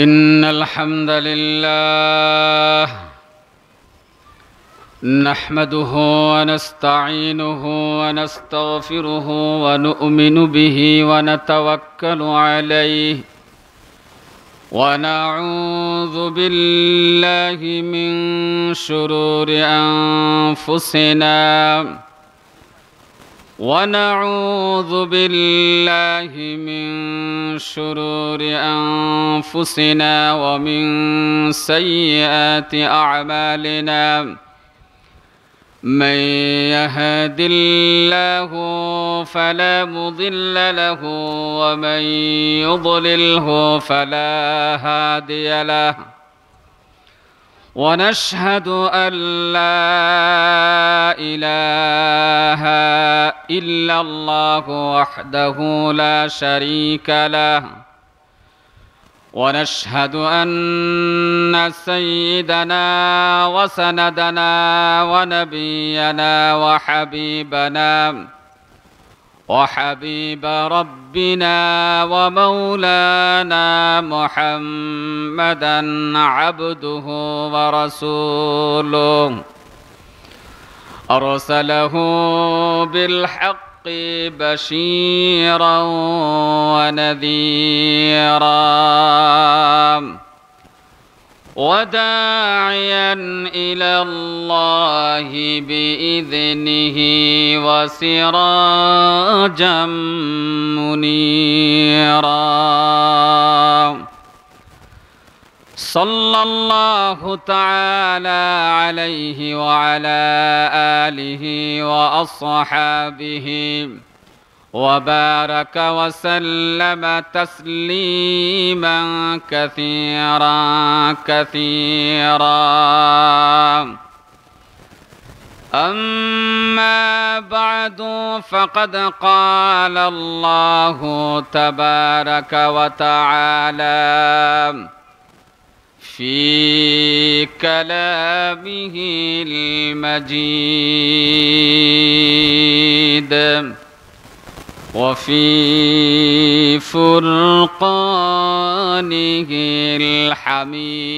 إن الحمد لله نحمده ونستعينه ونستغفره ونؤمن به ونتوكل عليه ونعوذ بالله من شرور أنفسنا ومن سيئات أعمالنا من يهد الله فلا مضل له ومن يضلله فلا هادي له ونشهد أن لا إله إلا الله وحده لا شريك له ونشهد أن سيدنا وسندنا ونبينا وحبيب ربنا ومولانا محمدا عبده ورسوله أرسله بالحق بشيرا ونذيرا وداعيا إلى الله بإذنه وسراجا منيرا صلى الله تعالى عليه وعلى آله وأصحابه وبارك وسلم تسليما كثيرا أما بعد فقد قال الله تبارك وتعالى في كلامه المجيد وفي فرقانه الحميد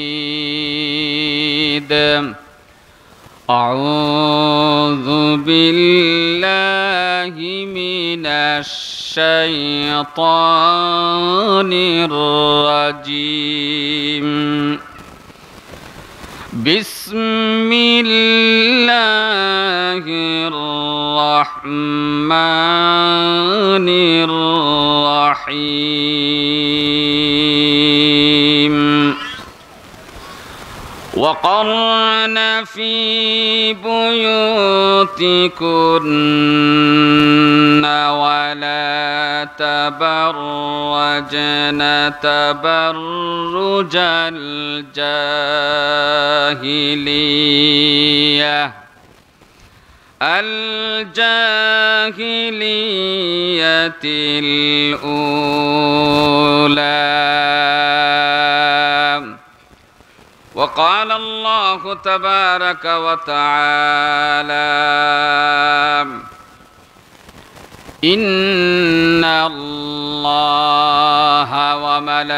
أعوذ بالله من الشيطان الرجيم بسم الله الرحمن الرحيم وقرن في بيوتكن ولا تبرجن تبرج الجاهلية الأولى. وقال الله تبارك وتعالى إن الله وملائكته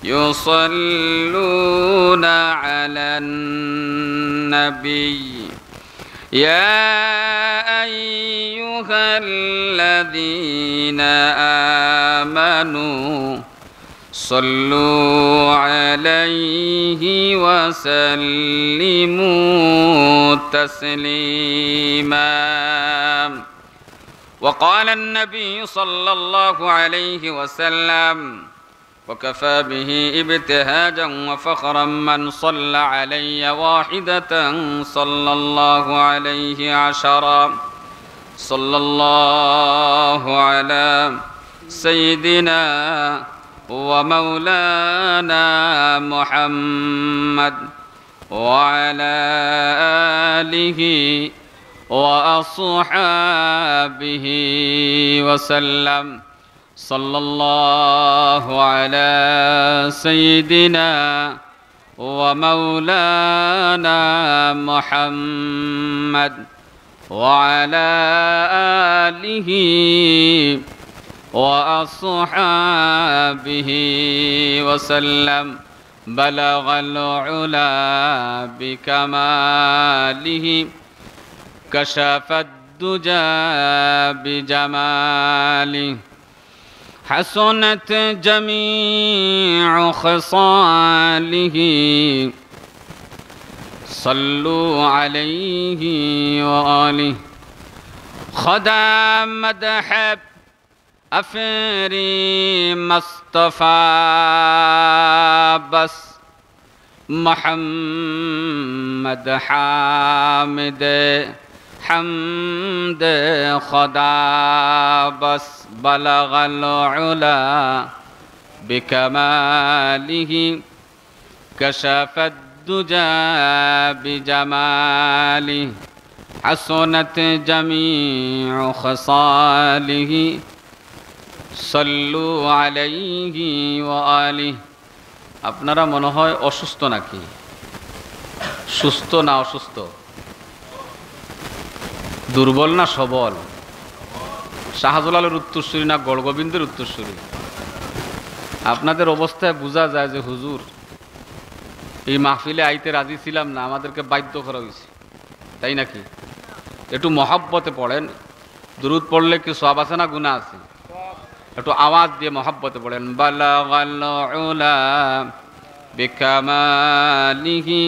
يصلون على النبي يا أيها الذين آمنوا صلوا عليه وسلموا تسليما. وقال النبي صلى الله عليه وسلم وكفى به ابتهاجا وفخرا من صلى علي واحدة صلى الله عليه عشرا. صلى الله على سيدنا ومولانا محمد وعلى آله وأصحابه وسلم. صلى الله على سيدنا ومولانا محمد وعلى آله وأصحابه وسلم بلغ العلا بكماله كشف الدجى بجماله حسنت جميع خصاله صلوا عليه وآله خدا مدح أفري مصطفى بس محمد حامد حمد خدا بس بلغ العلا بكماله كشف الدجى بجماله حسنت جميع خصاله صلوا عليه وآله আপনারা মনে হয় অসুস্থ নাকি সুস্থ না অসুস্থ দুর্বল না সবল শাহজালালের উত্তরসূরি না গড়গোবিন্দের উত্তরসূরি আপনাদের অবস্থায় বোঝা যায় যে হুজুর এই মাহফিলে আইতে রাজি ছিলাম না আমাদেরকে বাধ্য করা হয়েছে তাই নাকি একটু মহাব্বতে পড়েন দুরুদ পড়লে কি সওয়াব আছে না গুনাহ আছে একটু আওয়াজ দিয়ে মহাব্বতে পড়েন বালাগাল উলা বিকামালিহি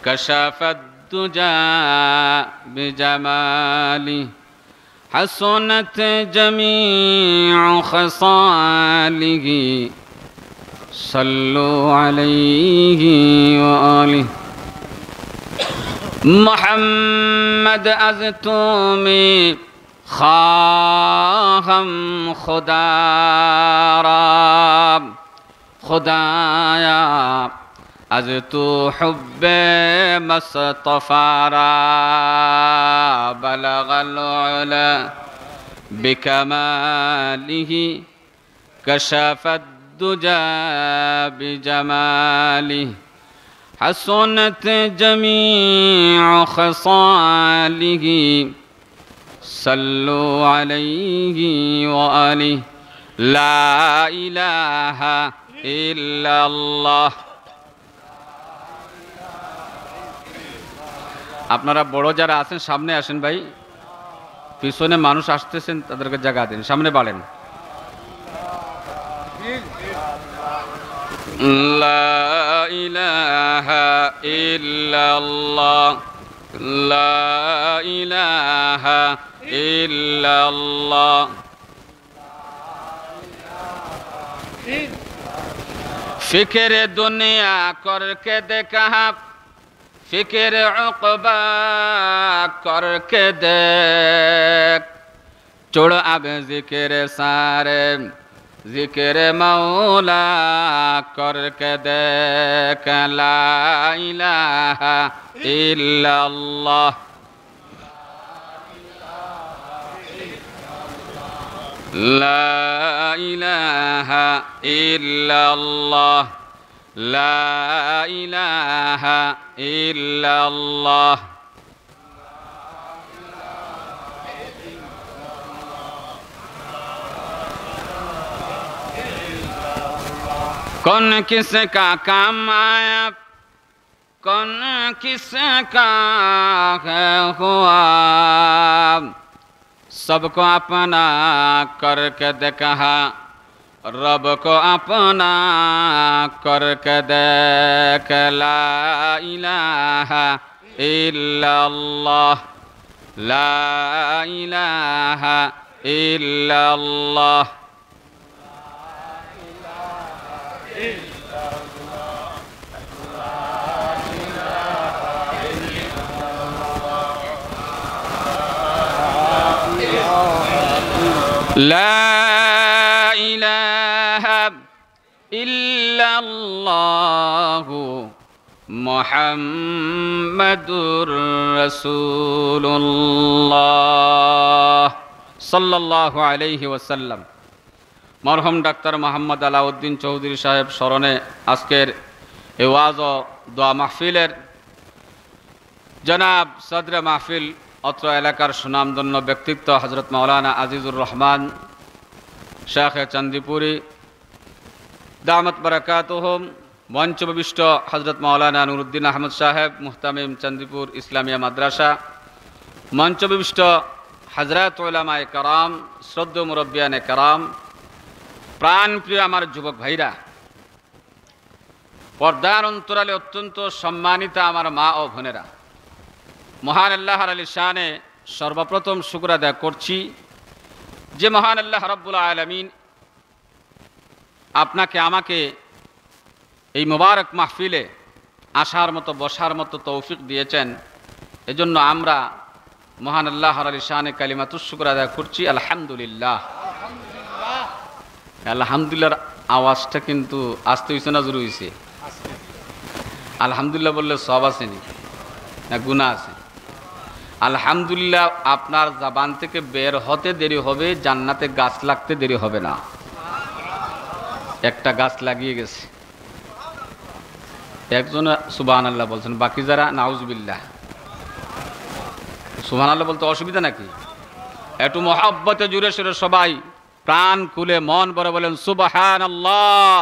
কাশাফাদ দুজা বিজামালি হাসনাত জামিউ খাসালিহি সাল্লু আলাইহি ওয়া আলিহি محمد از تو می خواهم خدا را خدایا از تو حب مصطفی را بلغ العلا بکماله کشف الدجى بجماله حسنت جميع خصاله صلوا عليه وآله لا إله إلا الله আপনারা বড় যারা আছেন সামনে আসেন ভাই পিছনে মানুষ আসতেছেন তাদেরকে জায়গা দিন সামনে বাড়েন لا إله إلا الله لا إله إلا الله फिक्र दुनिया करके देखा फिक्र उक़बा करके देख छोड़ अब जिक्र सारे जिक्र मौला करके देख ला इलाहा इल्लल्लाह ला इलाहा इल्लल्लाह ला इलाहा इल्लल्लाह कौन किसका काम आया कौन किसका है हुआ सबको अपना करके देखा रब को अपना करके देख ला इलाहा इल्लल्लाह ला इलाहा इल्लल्लाह لا إله إلا الله محمد رسول الله صلى الله عليه وسلم মরহুম ডাক্তার মোহাম্মদ আলাউদ্দিন চৌধুরী সাহেব স্মরণে আজকের এই ওয়াজ ও দোয়া মাহফিলের জনাব সদরে মাহফিল অত্র এলাকার সুনামধন্য ব্যক্তিত্ব হযরত মাওলানা আজিজুর রহমান শাহ চান্দিপুরি দামত বারাকাতুহুম, মঞ্চবিষ্ট হযরত মাওলানা নুরুদ্দিন আহমদ সাহেব মুহতামিম চান্দিপুর ইসলামিয়া মাদ্রাসা, মঞ্চবিষ্ট হযরত উলামায়ে কেরাম, শ্রদ্ধেয় মুরব্বিয়ানে কেরাম, প্রাণপ্রিয় আমার যুবক ভাইরা, পর্দার অন্তরালে অত্যন্ত সম্মানিতা আমার মা ও বোনেরা, মহান আল্লাহর আলী শানে সর্বপ্রথম শুকর আদায় করছি যে মহান আল্লাহ রাব্বুল আলামিন আপনাকে আমাকে এই মুবারক মাহফিলে আসার মতো বসার মতো তৌফিক দিয়েছেন। এজন্য আমরা মহান আল্লাহর আলী শানে কালিমাতুশ শুকর আদায় করছি আলহামদুলিল্লাহ। আলহামদুলিল্লাহর আওয়াজটা কিন্তু আসতে হয়েছে না জরুরি হয়েছে? আলহামদুলিল্লাহ বললে সব আসেনি না গুনাহ আছে? আলহামদুলিল্লাহ আপনার জবান থেকে বের হতে দেরি হবে, জান্নাতে গাছ লাগতে দেরি হবে না। একটা গাছ লাগিয়ে গেছে, একজন সুবহানাল্লাহ বলছেন, বাকি যারা নাউজুবিল্লাহ। সুবহানাল্লাহ বলতে অসুবিধা নাকি? একটু মহব্বতে জুড়ে সুরে সবাই প্রাণ খুলে মন ভরে বলেন সুবহানাল্লাহ।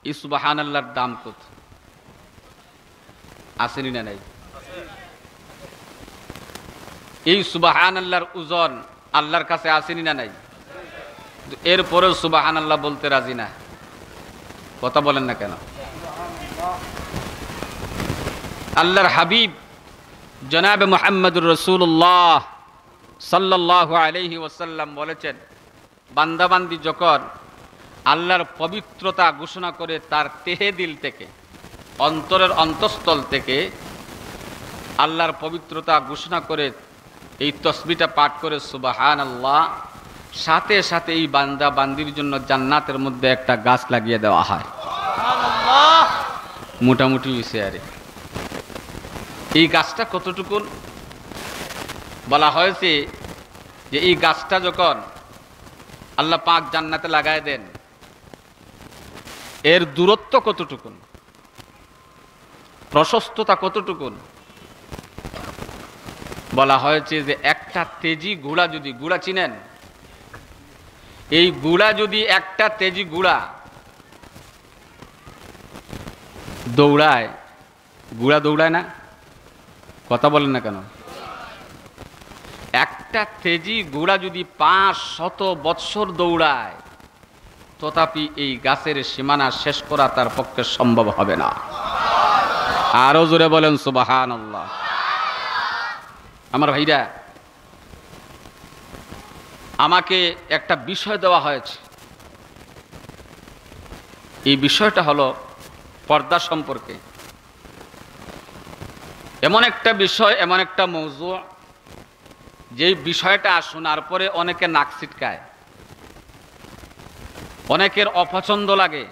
এই সুবহানাল্লাহর দাম কত? আসেনি না নাই? এই সুবহানাল্লাহর ওজন আল্লাহর কাছে আসেনি না নাই? এরপরেও সুবহানাল্লাহ বলতে রাজি না, কথা বলেন না কেন? আল্লাহর হাবিব জনাবে মুহাম্মদুর রাসূলুল্লাহ সাল্লাল্লাহু আলাইহি ওয়াসাল্লাম বলেছেন, বান্দাবান্দি যখন আল্লাহর পবিত্রতা ঘোষণা করে তার তেহে দিল থেকে, অন্তরের অন্তঃস্থল থেকে আল্লাহর পবিত্রতা ঘোষণা করে এই তসবিহটা পাঠ করে সুবহানাল্লাহ, সাথে সাথে এই বান্দা বান্দির জন্য জান্নাতের মধ্যে একটা গাছ লাগিয়ে দেওয়া হয়। মোটামুটি হয়েছে। আরে এই গাছটা কতটুকু? বলা হয়েছে যে এই গাছটা যখন আল্লাহ পাক জান্নাতে লাগায় দেন, এর দূরত্ব কতটুকু, প্রশস্ততা কতটুকু? বলা হয়েছে যে একটা তেজি ঘোড়া যদি, ঘোড়া চিনেন? এই ঘোড়া যদি, একটা তেজি ঘোড়া দৌড়ায়, ঘোড়া দৌড়ায় না? কথা বলেন না কেন? একটা তেজি ঘোড়া যদি 500 বৎসর দৌড়ায়, তথাপি এই গাছের সীমানা শেষ করা তার পক্ষে সম্ভব হবে না। আরো জোরে বলেন সুবহানাল্লাহ। আমার ভাইরা, আমাকে একটা বিষয় দেওয়া হয়েছে। এই বিষয়টা হলো পর্দা সম্পর্কে। এমন একটা বিষয়, এমন একটা মওযু, যেই বিষয়টা শোনার পরে অনেকে নাক ছিটকায়, অনেকের অপছন্দ লাগে,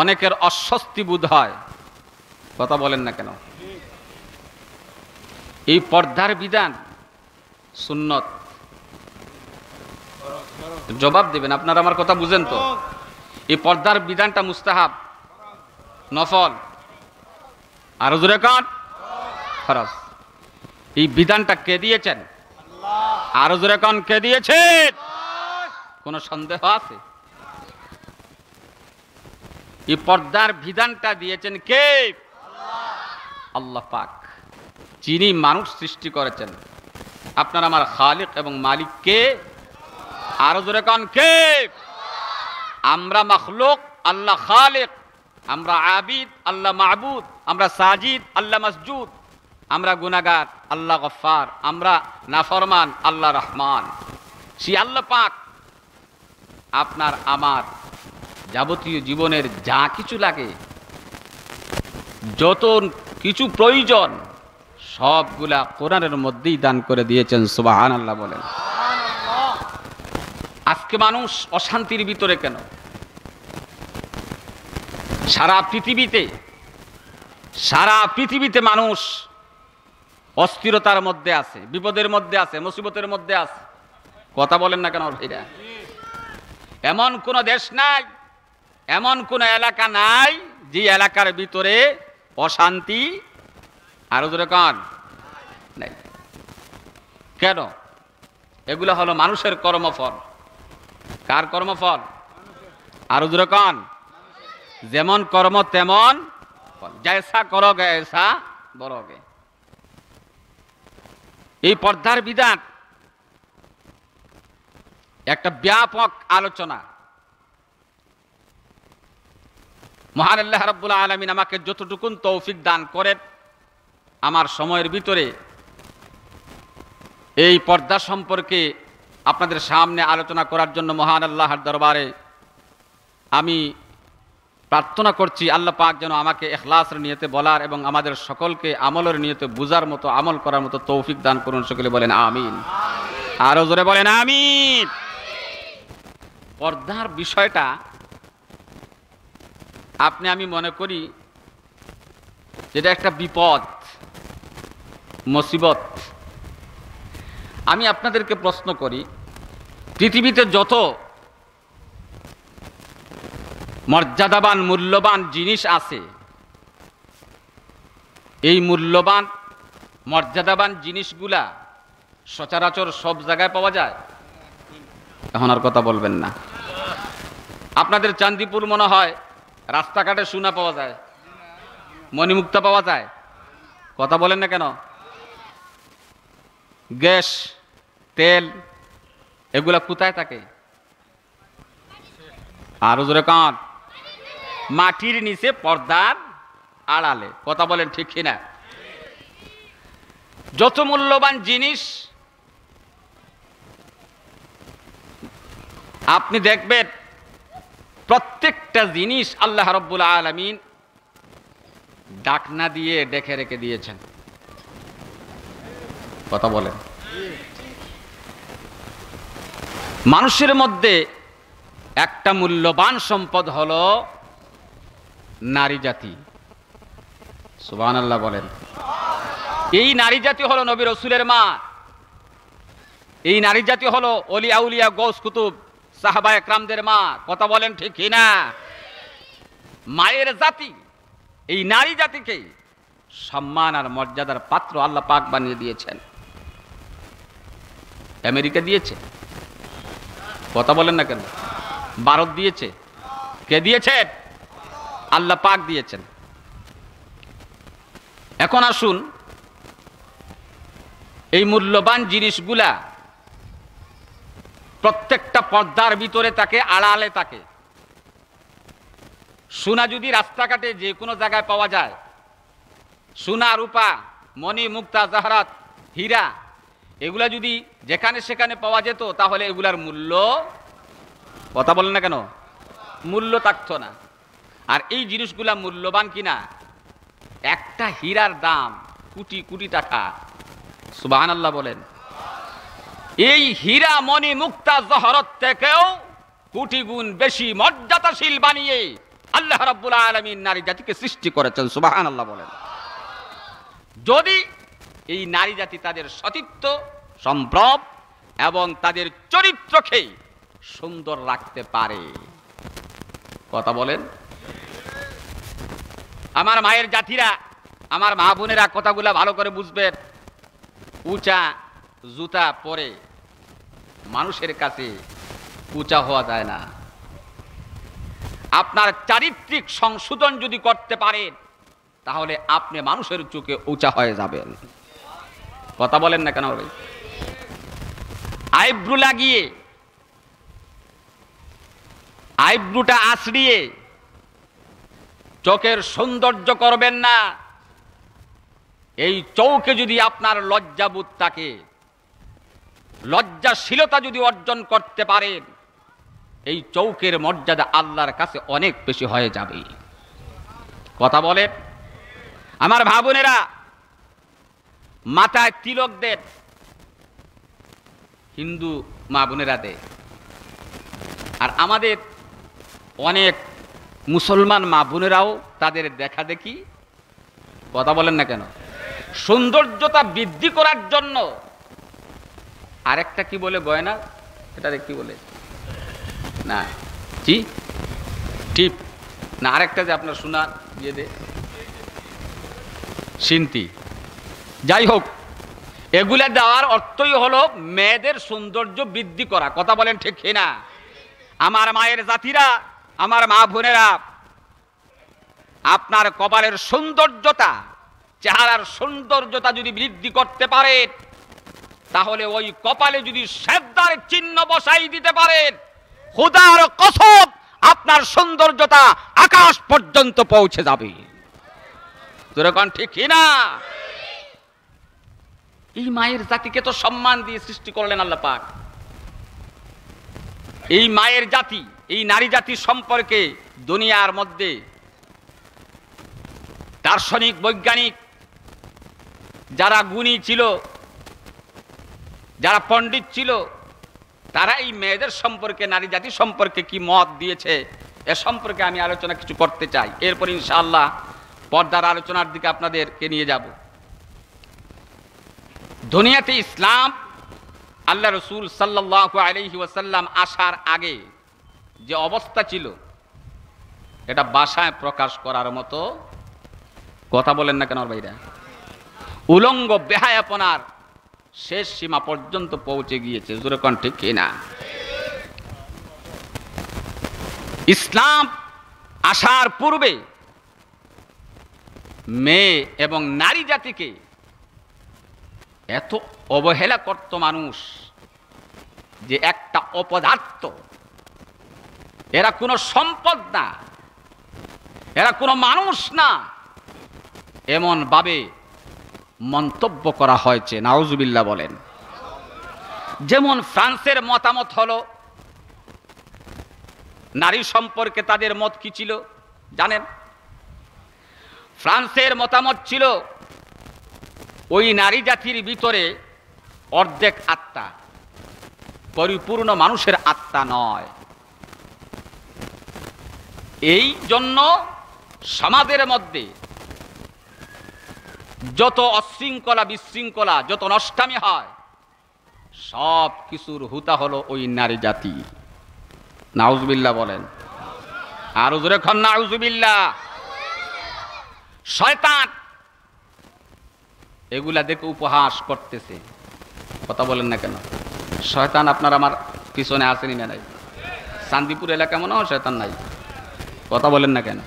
অনেকের অস্বস্তি বোধ হয়। কথা বলেন না কেন? এই পর্দার বিধান সুন্নত। জবাব দেবেন, আপনারা আমার কথা বুঝেন তো? এই পর্দার বিধানটা মুস্তাহাব, নফল, আরো জোরে কান, ফরজ। এই বিধানটা কে দিয়েছেন? আরো জোরে কান, কে দিয়েছেন? কোন সন্দেহ আছে? এই পর্দার বিধানটা দিয়েছেন কে? আল্লাহ পাক, যিনি মানুষ সৃষ্টি করেছেন। আপনার আমার খালিক এবং মালিক কে? আরো জোরে কান, কে? আমরা মাখলুক, আল্লাহ খালিক। আমরা আবিদ, আল্লাহ মাবুদ। আমরা সাজিদ, আল্লাহ মাসজুদ। আমরা গুনাহগার, আল্লাহ গফফার। আমরা নাফরমান, আল্লাহ রহমান। সেই আল্লাহ পাক আপনার আমার যাবতীয় জীবনের যা কিছু লাগে, যত কিছু প্রয়োজন, সবগুলা কোরআনের মধ্যেই দান করে দিয়েছেন। সুবহানাল্লাহ বলেন। আজকে মানুষ অশান্তির ভিতরে কেন? সারা পৃথিবীতে মানুষ অস্থিরতার মধ্যে আছে, বিপদের মধ্যে আছে, মুসিবতের মধ্যে আছে। কথা বলেন না কেন ভাইরা? এমন কোন দেশ নাই, এমন কোন এলাকা নাই যে এলাকার ভিতরে অশান্তি আরো জোরে কান নাই। কেন? এগুলো হলো মানুষের কর্মফল। কার কর্মফল? আরো জোরে কন। যেমন কর্ম তেমন ফল, জয়সা করোগে ऐसा বরোগে। এই পর্দার বিধান একটা ব্যাপক আলোচনা। মহান আল্লাহ রাব্বুল আলামিন আমাকে যতটুকুন তৌফিক দান করেন আমার সময়ের ভিতরে এই পর্দা সম্পর্কে আপনাদের সামনে আলোচনা করার জন্য মহান আল্লাহর দরবারে আমি প্রার্থনা করছি আল্লাহ পাক যেন আমাকে ইখলাসের নিয়তে বলার এবং আমাদের সকলকে আমলের নিয়তে বুঝার মতো আমল করার মতো তৌফিক দান করুন। সকলে বলেন আমিন। আরো জোরে বলেন আমিন। পর্দার বিষয়টা আপনি আমি মনে করি যেটা একটা বিপদ, মুসিবত। আমি আপনাদেরকে প্রশ্ন করি, পৃথিবীতে যত মর্যাদাবান মূল্যবান জিনিস আছে, এই মূল্যবান মর্যাদাবান জিনিসগুলা সচরাচর সব জায়গায় পাওয়া যায়? এখন আর কথা বলবেন না। আপনাদের চান্দিপুর মনে হয় রাস্তাঘাটে সোনা পাওয়া যায়, মণিমুক্তা পাওয়া যায়, কথা বলেন না কেন? গ্যাস, তেল এগুলা কোথায় থাকে? আরো জোরে কান। মাটির নিচে পর্দার আড়ালে, কথা বলেন ঠিক কিনা? যত মূল্যবান জিনিস আপনি দেখবেন প্রত্যেকটা জিনিস আল্লাহ রাব্বুল আলামিন ডাকনা দিয়ে ডেকে রেখে দিয়েছেন, কথা বলেন। মানুষের মধ্যে একটা মূল্যবান সম্পদ হলো নারী জাতি, সুবহানাল্লাহ বলেন। এই নারী জাতি হলো নবী রাসূলের মা, এই নারী জাতি হলো ওলি আউলিয়া গৌস কুতুব সাহাবা একরামদের মা, কথা বলেন ঠিক কিনা? মায়ের জাতি, এই নারী জাতিকে সম্মান আর মর্যাদার পাত্র আল্লাহ পাক বানিয়ে দিয়েছেন। আমেরিকা দিয়েছে, কথা বলেন না কেন? ভারত দিয়েছে, কে দিয়েছেন? আল্লাহ পাক দিয়েছেন। এখন আসুন এই মূল্যবান জিনিসগুলা প্রত্যেকটা পর্দার ভিতরে থাকে, আড়ালে থাকে। সোনা যদি রাস্তাঘাটে যে কোনো জায়গায় পাওয়া যায়, সোনা রূপা মণি মুক্তা জাহরাত হীরা এগুলা যদি যেখানে সেখানে পাওয়া যেত তাহলে এগুলার মূল্য, কথা বলেন না কেন, মূল্য থাকতো না। আর এই জিনিসগুলা মূল্যবান কিনা? একটা হীরার দাম কোটি কোটি টাকা, সুবহানাল্লাহ বলেন। এই হীরা মণি মুক্তা জহরত থেকেও কোটি গুণ বেশি মর্যাদাশীল বানিয়ে আল্লাহ রাব্বুল আলামিন নারী জাতিকে সৃষ্টি করেছেন, সুবহানাল্লাহ বলেন। যদি এই নারী জাতি তাদের সতীত্ব সম্ভ্রম এবং তাদের চরিত্রকে সুন্দর রাখতে পারে, কথা বলেন। আমার মায়ের জাতিরা, আমার মা বোনেরা কথাগুলা ভালো করে বুঝবেন। উঁচা জুতা পরে মানুষের কাছে উঁচা হওয়া যায় না। আপনার চারিত্রিক সংশোধন যদি করতে পারেন তাহলে আপনি মানুষের চোখে উঁচা হয়ে যাবেন, কথা বলেন না কেন? আইব্রু লাগিয়ে, আইব্রুটা আঁচড়িয়ে চোখের সৌন্দর্য করবেন না। এই চৌকে যদি আপনার লজ্জাবোধ থাকে, লজ্জাশীলতা যদি অর্জন করতে পারেন, এই চৌকের মর্যাদা আল্লাহর কাছে অনেক বেশি হয়ে যাবে, কথা বলেন। আমার ভাই বোনেরা মাথায় তিলক দেন, হিন্দু মা বোনেরা দেয়। আর আমাদের অনেক মুসলমান মা বোনেরাও তাদের দেখা দেখি, কথা বলেন না কেন, সৌন্দর্যতা বৃদ্ধি করার জন্য আরেকটা কি বলে গয়না, এটা কি বলে না, জি টিপ না, আরেকটা যে আপনার সোনা দিয়ে দে, সিন্তি, যাই হোক, এগুলা দেওয়ার অর্থই হলো মেয়েদের সৌন্দর্য বৃদ্ধি করা, কথা বলেন ঠিক কিনা? আমার মায়ের জাতিরা, আমার মা বোনেরা, আপনার কপালের সৌন্দর্যতা, চেহারার সৌন্দর্যতা যদি বৃদ্ধি করতে পারেন, তাহলে ওই কপালে যদি শ্রদ্ধার চিহ্ন বসাই দিতে পারেন, খোদার কসম আপনার সৌন্দর্যতা আকাশ পর্যন্ত পৌঁছে যাবে। যেরকম ঠিক না? এই মায়ের জাতিকে তো সম্মান দিয়ে সৃষ্টি করলেন আল্লাহ পাক। এই মায়ের জাতি, এই নারী জাতি সম্পর্কে দুনিয়ার মধ্যে দার্শনিক, বৈজ্ঞানিক, যারা গুণী ছিল, যারা পণ্ডিত ছিল, তারা এই মেয়েদের সম্পর্কে, নারী জাতি সম্পর্কে কি মত দিয়েছে এ সম্পর্কে আমি আলোচনা কিছু করতে চাই। এরপর ইনশাআল্লাহ পর্দার আলোচনার দিকে আপনাদেরকে নিয়ে যাব। দুনিয়াতে ইসলাম, আল্লাহ রসুল সাল্লাল্লাহু আলাইহি ওয়াসাল্লাম আসার আগে যে অবস্থা ছিল, এটা ভাষায় প্রকাশ করার মতো কথা বলেন না কেন ভাইরা? উলঙ্গ বেহায়াপনার শেষ সীমা পর্যন্ত পৌঁছে গিয়েছে। যেরকম ঠিক কিনা? ইসলাম আসার পূর্বে মেয়ে এবং নারী জাতিকে এত অবহেলা করত মানুষ যে একটা অপদার্থ, এরা কোনো সম্পদ না, এরা কোনো মানুষ না, এমন ভাবে মন্তব্য করা হয়েছে। নাউজুবিল্লাহ বলেন। যেমন ফ্রান্সের মতামত হলো, নারী সম্পর্কে তাদের মত কি ছিল জানেন? ফ্রান্সের মতামত ছিল ওই নারী জাতির ভিতরে অর্ধেক আত্মা, পরিপূর্ণ মানুষের আত্মা নয়। এই জন্য সমাজের মধ্যে যত অশৃঙ্খলা, বিশৃঙ্খলা, যত নষ্টামি হয়, সব কিছুর হুতা হলো ওই নারী জাতি। নাউজুবিল্লাহ বলেন। আর জোরে খন নাউজুবিল্লাহ। শয়তান এগুলা দেখে উপহাস করতেছে। কথা বলেন না কেন? শয়তান আপনার আমার পিছনে আসেনি না নাই? চান্দিপুর এলাকা মনে হয় শয়তান নাই? কথা বলেন না কেন?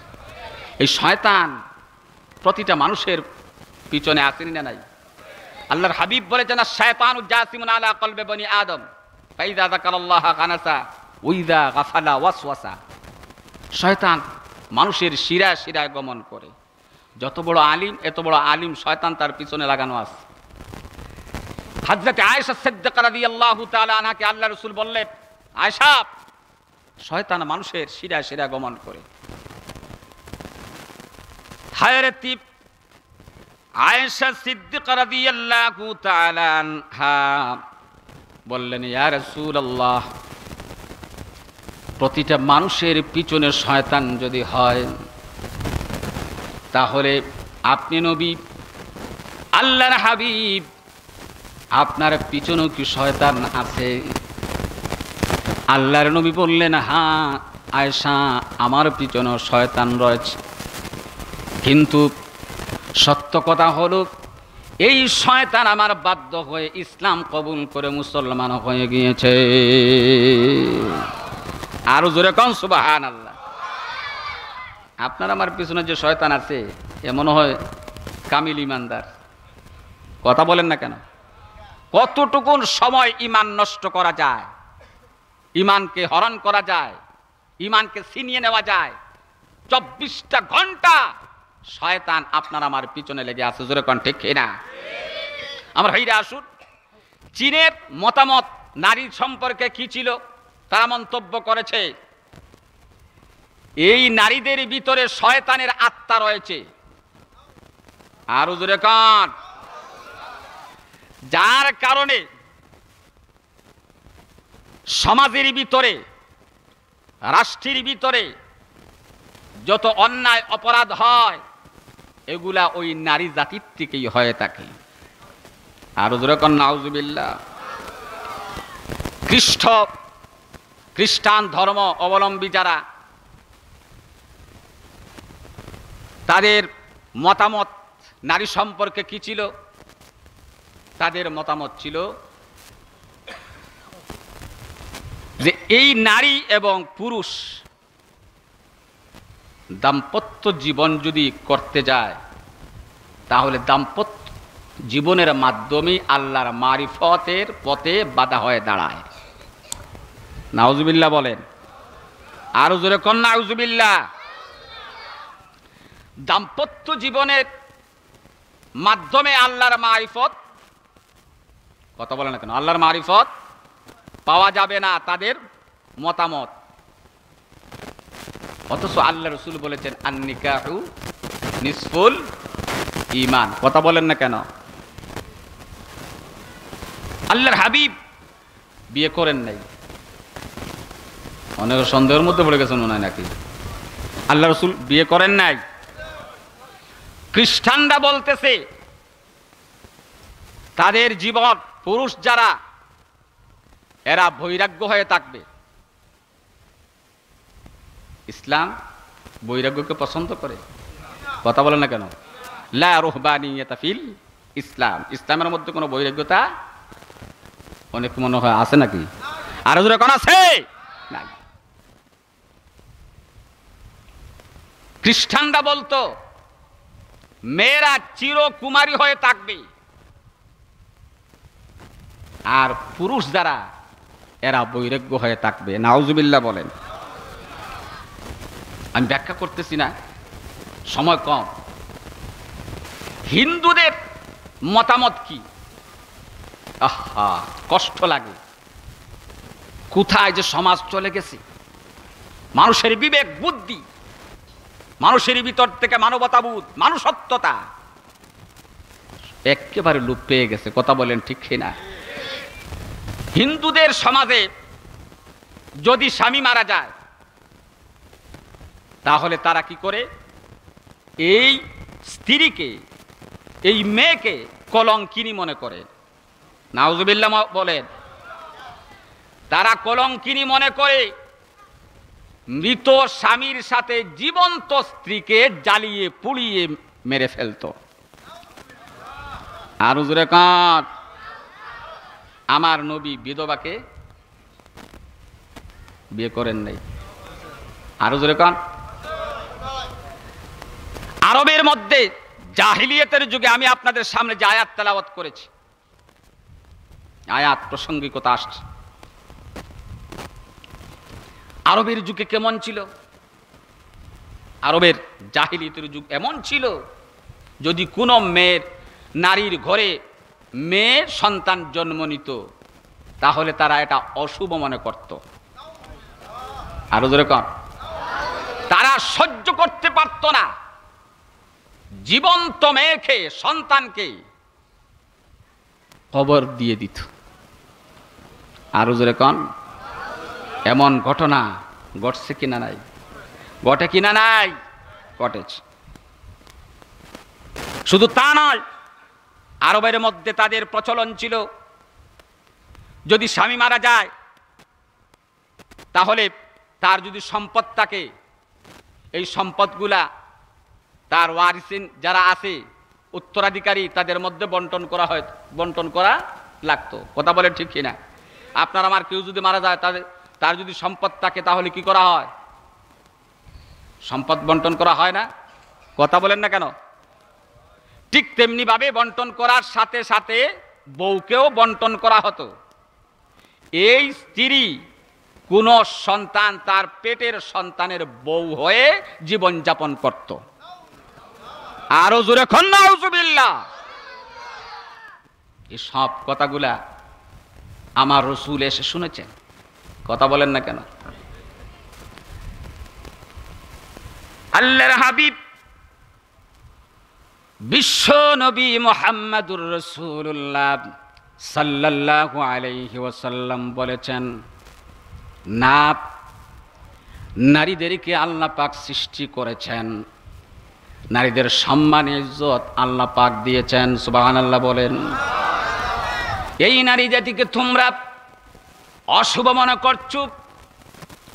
এই শয়তান প্রতিটা মানুষের পিছনে আসেনি না নাই? আল্লাহর হাবিব বলেছেন, শায়তানু জাসিমুন আলা কলবে বনি আদম ফাইযা যাকারাল্লাহ কানাসা ওয়াইযা গাফালা ওয়াসওয়াসা। শয়তান মানুষের শিরায় শিরায় গমন করে। যত বড় আলিম, এত বড় আলিম শয়তান তার পিছনে লাগানো আছে। হযরত আয়েশা সিদ্দিকা রাদিয়াল্লাহু তাআলা আনহাকে আল্লাহ রাসূল বললেন, আয়েশা, শয়তান মানুষের শিরায় শিরায় গমন করে। হযরত আয়েশা সিদ্দিকা রাদিয়াল্লাহু তাআলা আনহা বললেন, ইয়া রাসূলুল্লাহ, প্রতিটা মানুষের পিছনে শয়তান যদি হয়, তাহলে আপনি নবী, আল্লাহর হাবিব, আপনার পিছনেও কি শয়তান আছে? আল্লাহর নবী বললেন, হ্যাঁ আয়েশা, আমার পিছনেও শয়তান রয়েছে, কিন্তু সত্য কথা হলো এই শয়তান আমার বাধ্য হয়ে ইসলাম কবুল করে মুসলমান হয়ে গিয়েছে। আরো জোরে কোন সুবহানাল্লাহ। আপনার আমার পিছনে যে শয়তান আছে এ মনে হয় কামিল ইমানদার। কথা বলেন না কেন? কতটুকুন সময় ইমান নষ্ট করা যায়, ইমানকে হরণ করা যায়, ইমানকে ছিনিয়ে নেওয়া যায়। 24টা ঘন্টা শয়তান আপনার আমার পিছনে লেগে আছে। জোরে কোন ঠিক কিনা? আমার ভাইরা আসুন, চীনের মতামত নারী সম্পর্কে কি ছিল তারা মন্তব্য করেছে, এই নারীদের ভিতরে শয়তানের আত্মা রয়েছে। আরো জোরে কোন। যার কারণে সমাজের ভিতরে, রাষ্ট্রের ভিতরে যত অন্যায় অপরাধ হয় এগুলা ওই নারী জাতির থেকেই হয়ে থাকে। আরো জোরে কোন নাউজুবিল্লাহ। খ্রিস্টান ধর্ম অবলম্বী যারা, তাদের মতামত নারী সম্পর্কে কি ছিল? তাদের মতামত ছিল যে এই নারী এবং পুরুষ দাম্পত্য জীবন যদি করতে যায় তাহলে দাম্পত্য জীবনের মাধ্যমে আল্লাহর মারিফতের পথে বাধা হয়ে দাঁড়ায়। নাউজুবিল্লাহ বলেন, আরো জোরে কন নাউজুবিল্লাহ। দাম্পত্য জীবনের মাধ্যমে আল্লাহর মারিফত, কথা বলে না কেন, আল্লাহর মারিফত পাওয়া যাবে না তাদের মতামত। অথচ আল্লাহ রসুল বলেছেন আন-নিকাহু নিসফুল ঈমান, কথা বলেন না কেন। আল্লাহর হাবিব বিয়ে করেন নাই, অনেক সন্দেহের মধ্যে পড়ে গেছেন মনে হয় নাকি। আল্লাহ রসুল বিয়ে করেন নাই। খ্রিস্টানরা বলতেছে তাদের জীবন পুরুষ যারা এরা বৈরাগ্য হয়ে থাকবে। ইসলাম বৈরাগ্যকে পছন্দ করে, কথা বলে না কেন। লা রুহবানিয়াতা ফিল ইসলাম, ইসলামের মধ্যে কোনো বৈরাগ্যতা অনেক মনে হয় আছে নাকি? আরো জোরে কোন আছে? নাই। খ্রিস্টানরা বলতো মেয়েরা চিরকুমারী হয়ে থাকবে, আর পুরুষ যারা এরা বৈরাগ্য হয়ে থাকবে। নাউজুবিল্লাহ বলেন। আমি ব্যাখ্যা করতেছি না, সময় কম। হিন্দুদের মতামত কি? আহা, কষ্ট লাগে। কোথায় যে সমাজ চলে গেছে। মানুষের বিবেক বুদ্ধি, মানুষের ভিতর থেকে মানবতাবোধ, মানুষত্বতা একেবারে লোপ পেয়ে গেছে, কথা বলেন ঠিক কিনা। হিন্দুদের সমাজে যদি স্বামী মারা যায় তাহলে তারা কি করে? এই স্ত্রীকে, এই মেয়েকে কলঙ্কিনী মনে করে। নাউজুবিল্লাহ বলেন। তারা কলঙ্কিনী মনে করে মৃত স্বামীর সাথে জীবন্ত স্ত্রীকে জ্বালিয়ে পুড়িয়ে মেরে ফেলতো। আর হুজুরে কাঁদ, আমার নবী বিধবাকে বিয়ে করেন নাই। আর হুজুরে কাঁদ। আরবের মধ্যে জাহিলিয়াতের যুগে আমি আপনাদের সামনে যে আয়াত তেলাওয়াত করেছি, আয়াত প্রাসঙ্গিকতা আসছে। আরবের যুগে কেমন ছিল? আরবের জাহিলিয়াতের যুগ এমন ছিল, যদি কোনো মেয়ের, নারীর ঘরে মেয়ে সন্তান জন্ম নিত তাহলে তারা এটা অশুভ মনে করত। আরো জোরে কর। তারা সহ্য করতে পারত না জীবন্ত মেয়েকে, সন্তানকে কবর দিয়ে দিত। আরো জোরে কন। এমন ঘটনা ঘটছে কিনা নাই? ঘটে কিনা নাই? ঘটেছে। শুধু তা নয়, আরবের মধ্যে তাদের প্রচলন ছিল যদি স্বামী মারা যায় তাহলে তার যদি সম্পদ থাকে, এই সম্পদগুলা তার ওয়ারিসিন যারা আছে, উত্তরাধিকারী, তাদের মধ্যে বন্টন করা লাগতো। কথা বলে ঠিক কিনা? আপনার আমার কেউ যদি মারা যায় তার যদি সম্পদ থাকে তাহলে কি করা হয়? সম্পদ বন্টন করা হয় না? কথা বলেন না কেন? ঠিক তেমনি ভাবে বন্টন করার সাথে সাথে বউকেও বন্টন করা হতো। এই স্ত্রী কোন সন্তান তার পেটের সন্তানের বউ হয়ে জীবনযাপন করত। আরো জোরে কন নাউজুবিল্লাহ। এই সব কথাগুলা আমার রাসূল এসে শুনেছেন, কথা বলেন না কেন? আল্লাহর হাবিব বিশ্ব নবী মুহাম্মদুর রাসূলুল্লাহ সাল্লাল্লাহু আলাইহি ওয়াসাল্লাম বলেছেন, না, নারীদেরকে আল্লাহ পাক সৃষ্টি করেছেন, নারীদের সম্মান ইজ্জত আল্লাহ পাক দিয়েছেন। সুবহানাল্লাহ বলেন। এই নারী জাতিকে তোমরা অশুভ মনে করছো,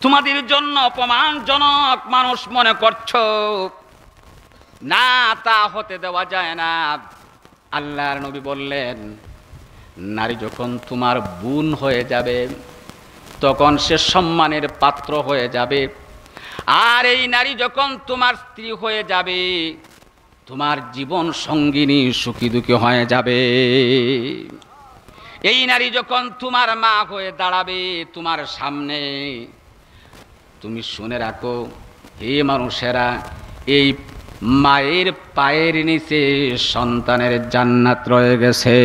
তোমাদের জন্য অপমানজনক মানুষ মনে করছো, না, তা হতে দেওয়া যায় না। আল্লাহর নবী বললেন, নারী যখন তোমার বোন হয়ে যাবে তখন সে সম্মানের পাত্র হয়ে যাবে। আর এই নারী যখন তোমার স্ত্রী হয়ে যাবে, তোমার জীবন সঙ্গিনী সুখী দুঃখী হয়ে যাবে। এই নারী যখন তোমার মা হয়ে দাঁড়াবে তোমার সামনে, তুমি শুনে রাখো হে মানুষেরা, এই মায়ের পায়ের নিচে সন্তানের জান্নাত রয়ে গেছে।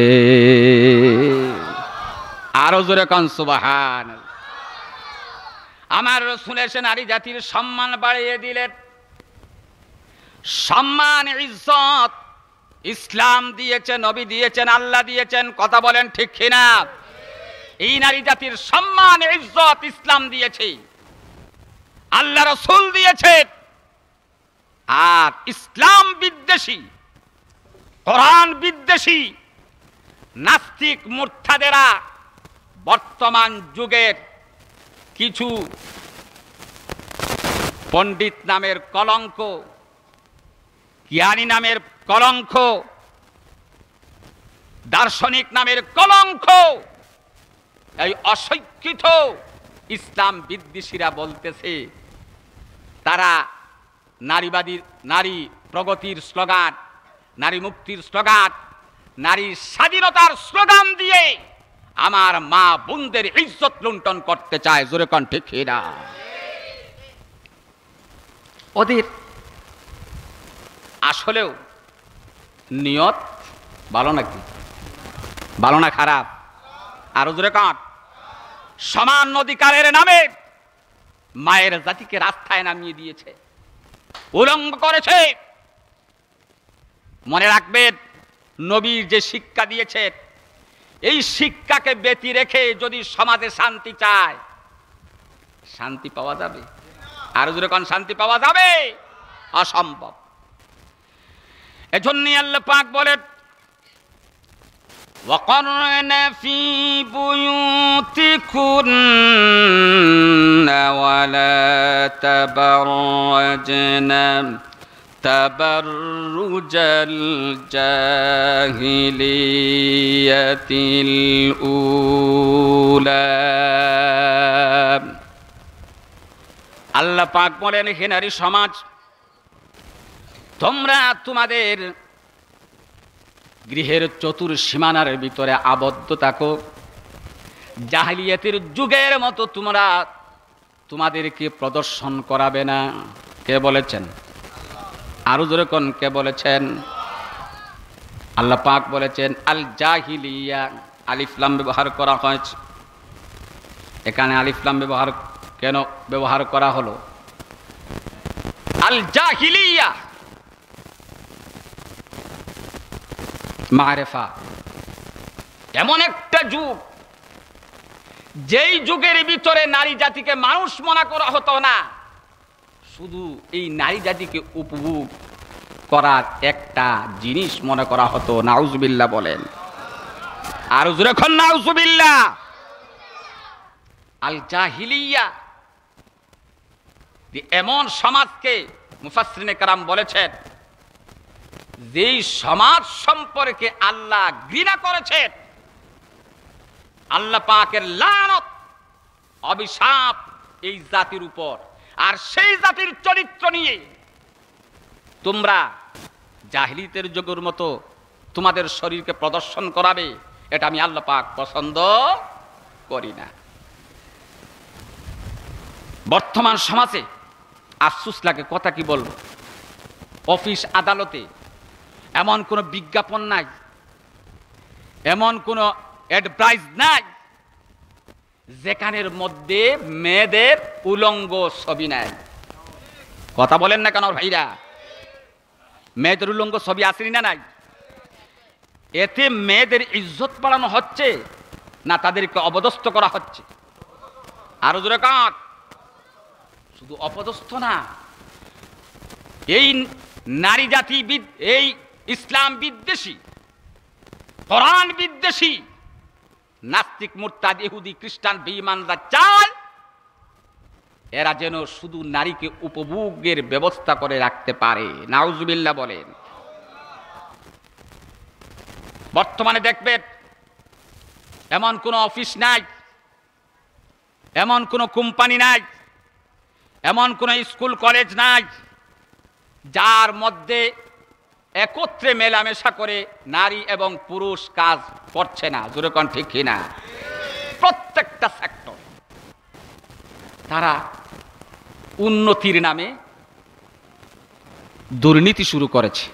আরো জোরে কোন সুবহান। আমার রাসূল এসে নারী জাতির সম্মান বাড়িয়ে দিলেন। সম্মান ইজ্জত ইসলাম দিয়েছেন, নবী দিয়েছেন, আল্লাহ দিয়েছেন। কথা বলেন ঠিক কিনা? এই নারী জাতির সম্মান ইজ্জত ইসলাম দিয়েছে, আল্লাহ রাসূল দিয়েছেন। আর ইসলাম বিদ্বেষী, কোরআন বিদ্বেষী নাস্তিক মুরতাদেরা বর্তমান যুগের কিছু পণ্ডিত নামের কলঙ্ক, জ্ঞানী নামের কলঙ্ক, দার্শনিক নামের কলঙ্ক, এই অশিক্ষিত ইসলাম বিদ্বেষীরা বলতেছে তারা নারীবাদী, নারী প্রগতির স্লোগান, নারী মুক্তির স্লোগান, নারী স্বাধীনতার স্লোগান দিয়ে আমার মা বোনদের ইজ্জত লুণ্ঠন করতে চায়। জোরে কোন ঠিক কিনা? ওদের আসলেও নিয়ত ভালো নাকি? ভালো না খারাপ? আরো জোরে কোন? সমান অধিকারের নামে মায়ের জাতিকে রাস্তায় নামিয়ে দিয়েছে, উলঙ্গ করেছে। মনে রাখবেন নবীর যে শিক্ষা দিয়েছে, এই শিক্ষাকে ব্যতি রেখে যদি সমাজে শান্তি চায়, শান্তি পাওয়া যাবে? আর জোরে কোন শান্তি পাওয়া যাবে? অসম্ভব। এজন্য আল্লাহ পাক বলেন وقرن في بيوتكن ولا تبرجن تبرج الجاهلية الأولى। আল্লাহ পাক বলেন, হে নারী সমাজ, তোমরা তোমাদের গৃহের চতুর্সীমানার ভিতরে আবদ্ধ থাকো। জাহিলিয়াতের যুগের মতো তোমরা তোমাদেরকে প্রদর্শন করাবে না। কে বলেছেন? আরো জোরে কোন কে বলেছেন? আল্লাহ পাক বলেছেন আল জাহিলিয়া। আলিফ লাম ব্যবহার করা হয়েছে এখানে। আলিফ লাম ব্যবহার কেন ব্যবহার করা হলো? আল জাহিলিয়া মারেফা, এমন একটা যুগ যেই যুগের ভিতরে নারী জাতিকে মানুষ মনে করা হতো না, শুধু এই নারী জাতিকে উপভোগ করার একটা জিনিস মনে করা হতো। নাউজুবিল্লাহ বলেন। আর জোরে কোন নাউজুবিল্লাহ। আল জাহিলিয়া এমন সমাজকে মুফাসসিরিনে কেরাম বলেছেন যেই সমাজ সম্পর্কে আল্লাহ ঘৃণা করেছেন। আল্লাহ পাকের লানত, অভিশাপ এই জাতির উপর। আর সেই জাতির চরিত্র নিয়ে তোমরা জাহিলিয়াতের যুগের মতো তোমাদের শরীরকে প্রদর্শন করাবে, এটা আমি আল্লাহ পাক পছন্দ করি না। বর্তমান সমাজে আফসোস লাগে, কথা কি বলবো, অফিস আদালতে এমন কোনো বিজ্ঞাপন নাই, এমন কোনো অ্যাডভার্টাইজ নাই যেখানের মধ্যে মেয়েদের উলঙ্গ ছবি নাই। কথা বলেন না কেন ভাইরা? মেয়েদের উলঙ্গ ছবি আসেনি না নাই? এতে মেয়েদের ইজ্জত বাড়ানো হচ্ছে না তাদেরকে অপদস্থ করা হচ্ছে? আরো জোরে কাট। শুধু অপদস্থ না, এই নারী জাতি, এই ইসলাম বিদ্বেষী, কোরআন বিদ্বেষী নাস্তিক, মুরতাদ, ইহুদি, খ্রিস্টান বেঈমানরা চায় এরা যেন শুধু নারীকে উপভোগের ব্যবস্থা করে রাখতে পারে। নাউজুবিল্লাহ বলেন। বর্তমানে দেখবেন এমন কোন অফিস নাই এমন কোনো কোম্পানি নাই, এমন কোনো স্কুল কলেজ নাই যার মধ্যে একত্রে মেলামেশা করে নারী এবং পুরুষ কাজ করছে না। জোরে কোন ঠিক কিনা? প্রত্যেকটা সেক্টর তারা উন্নতির নামে দুর্নীতি শুরু করেছে।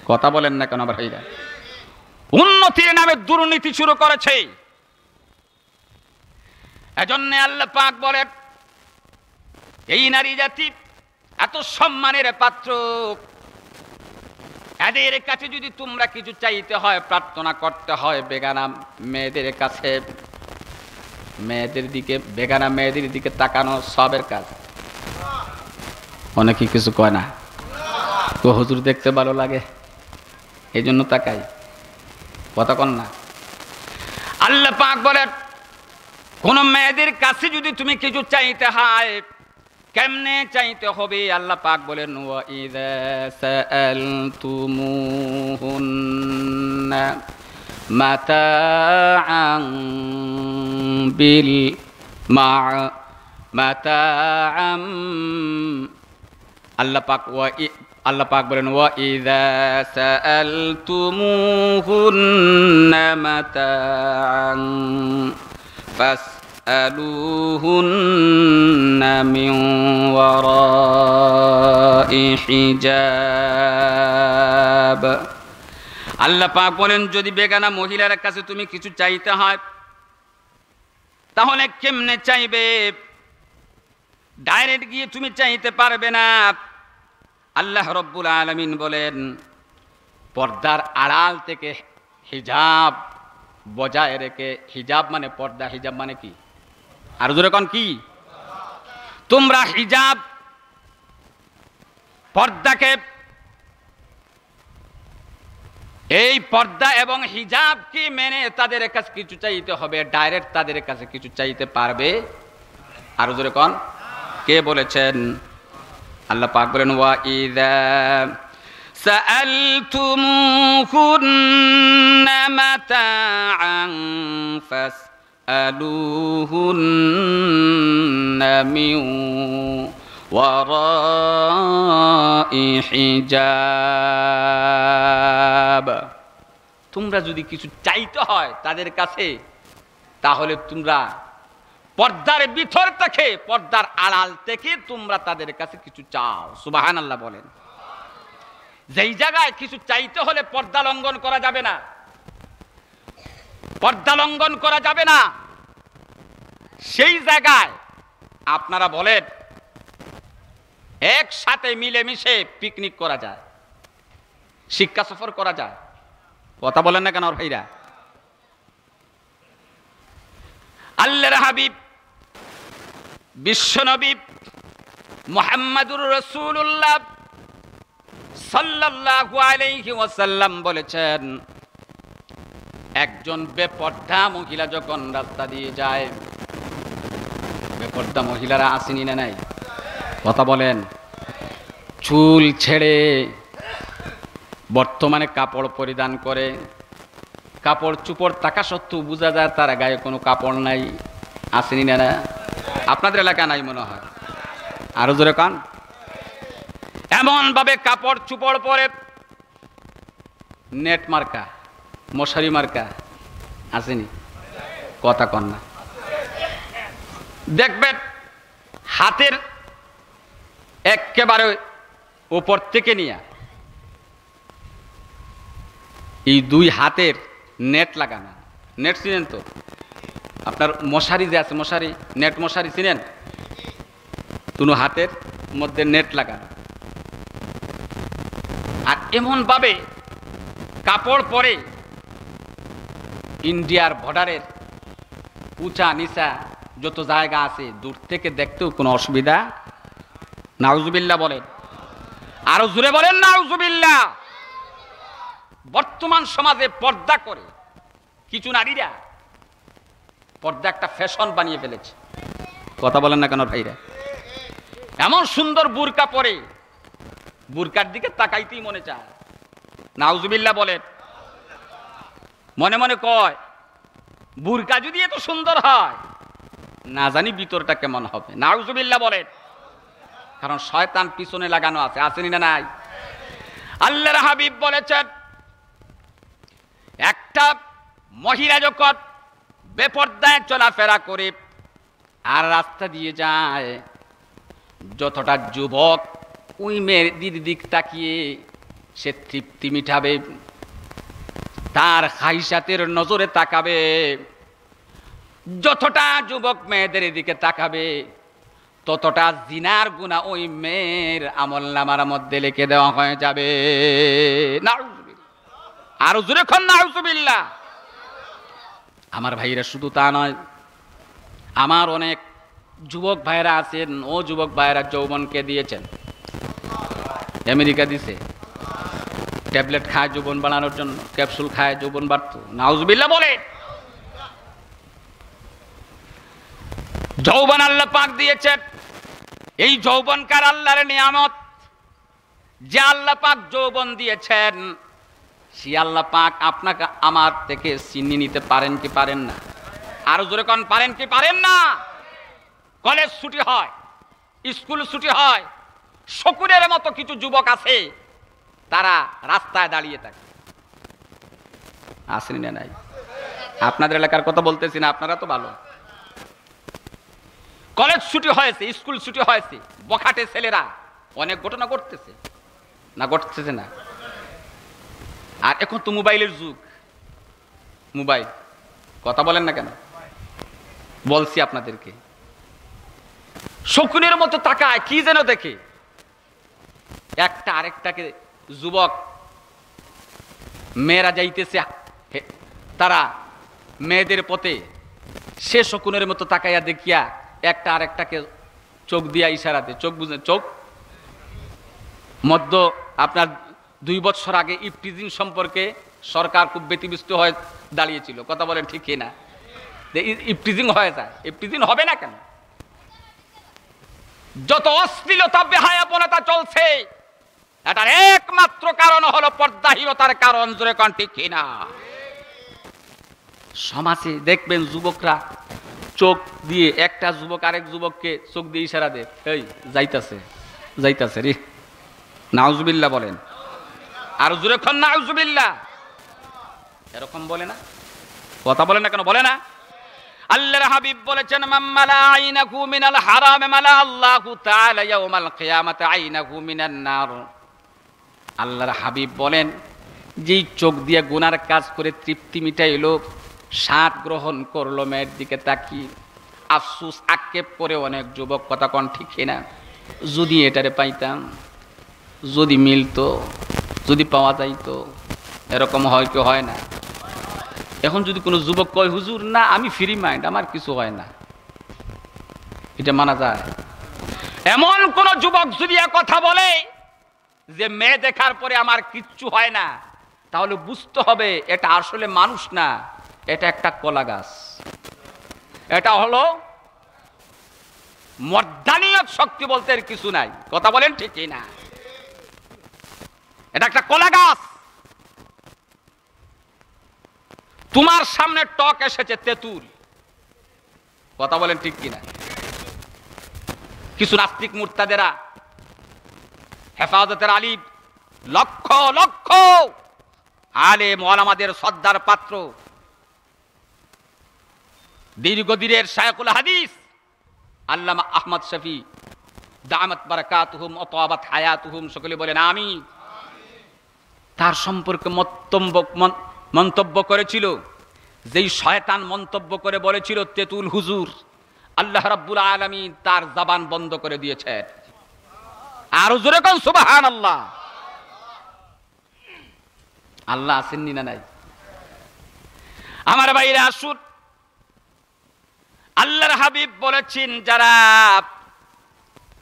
কথা বলেন না কেন ভাইরা? উন্নতির নামে দুর্নীতি শুরু করেছে। এজন্য আল্লাহ পাক বলেন, এই নারী জাতি এত সম্মানের পাত্র, এদের কাছে যদি তোমরা কিছু চাইতে হয়, প্রার্থনা করতে হয় বেগানা মেয়েদের কাছে, বেগানা মেয়েদের দিকে তাকানো সবের কাজ। অনেকে কিছু কয় না, তো হুজুর দেখতে ভালো লাগে এই জন্য তাকাই, কথা কন না। আল্লাহ পাক বলেন, কোন মেয়েদের কাছে যদি তুমি কিছু চাইতে হয়, কেমনে চাইতে হবে? আল্লাহ পাক বলেন, ওয়া ইযা সাআলতুমুহুন্না মাতাআন বিল মাতাআম, আল্লাহ পাক বলেন, ওয়া ইযা সাআলতুমুহুন্না মাতাআন ফাসআলুহুন্না মিন ওয়ারাই হিজাব। আল্লাহ পাক বলেন, যদি বেগানা মহিলার কাছে তুমি কিছু চাইতে হয়, তাহলে কেমনে চাইবে? ডাইরেক্ট গিয়ে তুমি চাইতে পারবে না। আল্লাহ রব্বুল আলামিন বলেন, পর্দার আড়াল থেকে হিজাব বজায় রেখে, হিজাব মানে পর্দা, হিজাব মানে কি? আর জোরে কোন কি? তোমরা হিজাব পর্দাকে, এই পর্দা এবং হিজাবকে মেনে তাদের কাছে কিছু চাইতে হবে, ডাইরেক্ট তাদের কাছে কিছু চাইতে পারবে? আর জোরে কোন কে বলেছেন? আল্লাহ পাক বলেন, ওয়া ইযা সাআলতুমুহুন্না মাতাআন ফাসআলুহুন্না মিন ওয়ারাই হিজাব। তোমরা যদি কিছু চাইতে হয় তাদের কাছে, তাহলে তোমরা পর্দার ভিতর থেকে, পর্দার আড়াল থেকে তোমরা তাদের কাছে কিছু চাও। সুবহানাল্লাহ বলেন। যেই জায়গায় কিছু চাইতে হলে পর্দা লঙ্ঘন করা যাবে না, পর্দা লঙ্ঘন করা যাবে না, সেই জায়গায় আপনারা বলেন একসাথে মিলেমিশে পিকনিক করা যায়, শিক্ষা সফর করা যায়। কথা বলেন না কেন ভাইরা? আল্লাহর হাবিব বিশ্বনবী মুহাম্মাদুর রাসূলুল্লাহ সাল্লাল্লাহু আলাইহি ওয়াসাল্লাম বলেছেন, একজন বেপর্দা মহিলা যখন রাস্তা দিয়ে যায়, বেপর্দা মহিলারা আসেনি না নাই? কথা বলেন। চুল ছেড়ে বর্তমানে কাপড় পরিধান করে, কাপড় চুপড় থাকা সত্ত্বেও বোঝা যায় তার গায়ে কোনো কাপড় নাই, আসেনি না? আপনাদের এলাকা নাই মনে হয়, আরো জোরে কান। এমন ভাবে কাপড় চুপড় পরে, নেট মার্কা, মশারি মার্কা, আসেনি? কথা কন না। দেখবেন হাতের একেবারে উপর থেকে নিয়ে এই দুই হাতের নেট লাগানো। নেট চিনেন তো? আপনার মশারি যে আছে, মশারি, নেট মশারি চিনেন? দুনো হাতের মধ্যে নেট লাগানো। আর এমন ভাবে কাপড় পরে ইন্ডিয়ার বর্ডারের উঁচা নিচা যত জায়গা আছে, দূর থেকে দেখতেও কোনো অসুবিধা। নাউজুবিল্লাহ বলেন, আরো জোরে বলেন নাউজুবিল্লাহ। বর্তমান সমাজে পর্দা করে কিছু নারীরা পর্দা একটা ফ্যাশন বানিয়ে ফেলেছে। কথা বলেন না কেন ভাইরা? এমন সুন্দর বুরকা পরে, বুরকার দিকে তাকাইতেই মনে চায়। নাউজুবিল্লাহ বলেন। মনে মনে কয়, বুরকা যদি এত সুন্দর হয়, না জানি ভিতরটা কেমন হবে। নাউজুবিল্লাহ বলেন। কারণ শয়তান পিছনে লাগানো আছে, আসেনি না নাই? আল্লাহর হাবিব বলেছেন, একটা মহিলা যখন বেপরদায় চলাফেরা করে আর রাস্তা দিয়ে যায়, যতটা যুবক ওই মেয়ের দিক তাকিয়ে সে তৃপ্তি মিটাবে, তার খাইসাতের নজরে তাকাবে, যতটা যুবক মেয়েদের দিকে তাকাবে ততটা জিনার গুনাহ ওই মেয়ের আমলনামার মধ্যে লিখে দেওয়া হয়ে যাবে। নাউজুবিল্লাহ, আরো জোরে কোন নাউজুবিল্লাহ। আমার ভাইরা শুধু তা নয়, আমার অনেক যুবক ভাইরা আছেন, ও যুবক ভাইরা যৌবনকে দিয়েছেন, আমেরিকা দিছে, ট্যাবলেট খায় যৌবন বাড়ানোর জন্য, ক্যাপসুল খায় যৌবন বাড়তো। নাউজুবিল্লাহ বলে। যৌবন আল্লাহ পাক দিয়েছেন, এই যৌবনকার আল্লাহর নিয়ামত। যে আল্লাহ পাক যৌবন দিয়েছেন, সে আল্লাহ পাক আপনাকে আমার থেকে ছিনিয়ে নিতে পারেন কি পারেন না? আরো জোরে কোন পারেন কি পারেন না? কলেজ ছুটি হয়, স্কুল ছুটি হয়, শকুনের মতো কিছু যুবক আছে, তারা রাস্তায় দাঁড়িয়ে থাকে। আসেনি না নাই? আপনাদের এলাকার কথা বলতেছি না, আপনারা তো ভালো। কলেজ ছুটি হয়েছে, স্কুল ছুটি হয়েছে, বখাটে ছেলেরা অনেক ঘটনা ঘটতেছে না, ঘটতেছে না? আর এখন তো মোবাইলের যুগ, মোবাইল, কথা বলেন না কেন? বলছি আপনাদেরকে, শকুনের মতো তাকায়, কি যেন দেখে, একটা আরেকটাকে, যুবক মেয়েরা যাইতেছে, তারা মেয়েদের পথে, সে শকুনের মতো তাকাইয়া দেখিয়া একটা আরেকটাকে চোখ দিয়া ইশারাতে, চোখ বুঝে, চোখ মধ্য। আপনার 2 বছর আগে ইফটিজিং সম্পর্কে সরকার খুব ব্যতিব্যস্ত হয়ে দাঁড়িয়েছিল, কথা বলেন ঠিক না? ইফটিজিং হয়ে যায়, ইফটিজিং হবে না কেন? যত অশ্লীলতা বেহায়াপনাটা চলছে, এটার একমাত্র কারণ হলো পর্দাহীনতার কারণ। জোরে কোন ঠিক না? সমাজে দেখবেন যুবকরা চোখ দিয়ে, একটা যুবক আরেক যুবককে চোখ দিয়ে ইশারা দেয়, এই যাইতাছে, যাইতাছে রে। নাউজুবিল্লাহ বলেন। আর জোরে কোন নাউজুবিল্লাহ। এরকম বলে না? কথা বলেন না কেন? বলে না? আল্লাহর হাবিব বলেছেন, মাম্মালা আইনাহু মিনাল হারাম মালা আল্লাহু তাআলা ইয়াউমাল কিয়ামাতি আইনাহু মিনান নার। আল্লাহর হাবিব বলেন, যেই চোখ দিয়ে গুনার কাজ করে তৃপ্তি মিটাইলো, স্বাদ গ্রহণ করলো মেয়ের দিকে তাকিয়ে, আফসুস আক্ষেপ করে অনেক যুবক, কথা কোন ঠিক না? যদি এটারে পাইতাম, যদি মিলতো, যদি পাওয়া যাইতো। এরকম হয় কি হয় না? এখন যদি কোনো যুবক কয়, হুজুর না আমি ফ্রি মাইন্ড, আমার কিছু হয় না, এটা মানা যায়? এমন কোন যুবক যদি কথা বলে যে মেয়ে দেখার পরে আমার কিচ্ছু হয় না, তাহলে বুঝতে হবে এটা আসলে মানুষ না, এটা একটা কলা গাছ। এটা হলো মর্দানীয় শক্তি বলতে এর কিছু নাই, কথা বলেন ঠিক না? এটা একটা কলা গাছ। তোমার সামনে টক এসেছে তেঁতুল, কথা বলেন ঠিক কিনা? কিছু নাস্তিক মুরতাদেরা, হেফাজতের আলিম, লক্ষ লক্ষ আলেম ওলামাদের শ্রদ্ধার পাত্র, দীর্ঘদিনের শায়খুল হাদিস আল্লামা আহমদ শফি দামাত বারাকাতুহুম ওয়া তাবাত হায়াতুহুম, সকলে বলেন আমিন। তার সম্পর্কে মন্তব্য করেছিল, যেই শয়তান মন্তব্য করে বলেছিল তেঁতুল হুজুর, আল্লাহ রাব্বুল আলামিন তার জবান বন্ধ করে দিয়েছেন। আর জোরে কোন সুবহানাল্লাহ। আল্লাহ আছেন না নাই? আমার ভাইরা আসুন, আল্লাহর হাবিব বলেছেন, যারা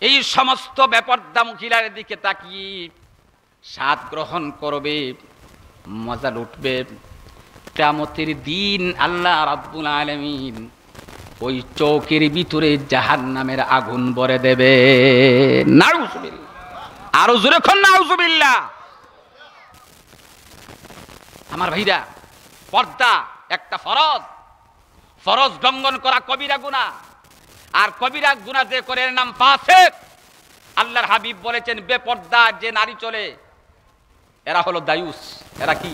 এই সমস্ত বেপরদা মহিলার দিকে তাকিয়ে স্বাদ গ্রহণ করবে, মজা লুটবে, কিয়ামতের দিন আল্লাহ রাব্বুল আলামিন ওই চৌকের ভিতরে জাহান্নামের আগুন ভরে দেবে। নাউজুবিল্লাহ। আরো জোরে কোন নাউজুবিল্লাহ। আমার ভাইরা, পর্দা একটা ফরজ, ফরজ লঙ্ঘন করা কবিরা গুনাহ। আর কবিরা গুনাহ যে করে এর নাম ফাসিক। আল্লাহর হাবিব বলেছেন বেপর্দা যে নারী চলে এরা হলো দায়ুস। এরা কি?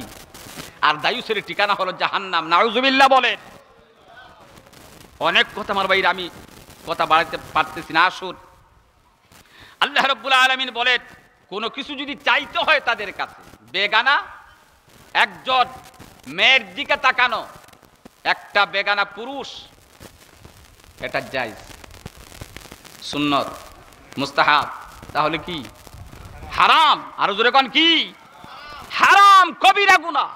আর দায়ুসের ঠিকানা হলো জাহান্নাম। নাউজুবিল্লাহ বলেন। অনেক কথা আমার ভাইরা, আমি কথা বাড়াতে পারতেছি না। আসুন, আল্লাহ রাব্বুল আলামিন বলেন কোনো কিছু যদি চাইতে হয় তাদের কাছে, বেগানা একজন মেয়ের দিকে তাকানো, একটা বেগানা পুরুষ, এটা জায়েজ, সুন্নত, মুস্তাহাব, তাহলে কি হারাম? আরো জোরে কোন কি? হারাম, কবিরা গুনাহ।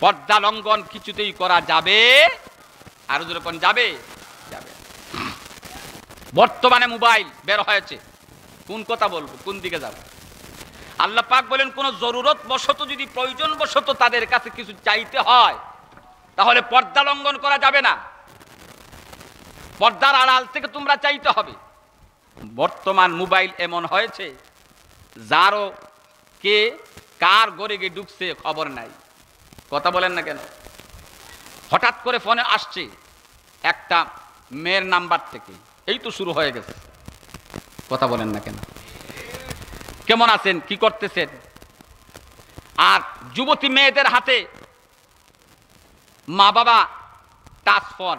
পর্দা লঙ্ঘন কিছুতেই করা যাবে, আরো জোরে কোন যাবে? যাবে। বর্তমানে মোবাইল বের হয়েছে, কোন কথা বলবো, কোন দিকে যাব? আল্লাহ পাক বলেন কোন জরুরত বশত, যদি প্রয়োজন বশত তাদের কাছে কিছু চাইতে হয় তাহলে পর্দা লঙ্ঘন করা যাবে না, পর্দার আড়াল থেকে তোমরা চাইতে হবে। বর্তমান মোবাইল এমন হয়েছে যারও কে কার ঘরে গিয়ে ঢুকছে খবর নাই। কথা বলেন না কেন? হঠাৎ করে ফোনে আসছে একটা মেয়ের নাম্বার থেকে, এই তো শুরু হয়ে গেছে। কথা বলেন না কেন? কেমন আছেন, কি করতেছেন? আর যুবতী মেয়েদের হাতে মা বাবা টাচ ফোন,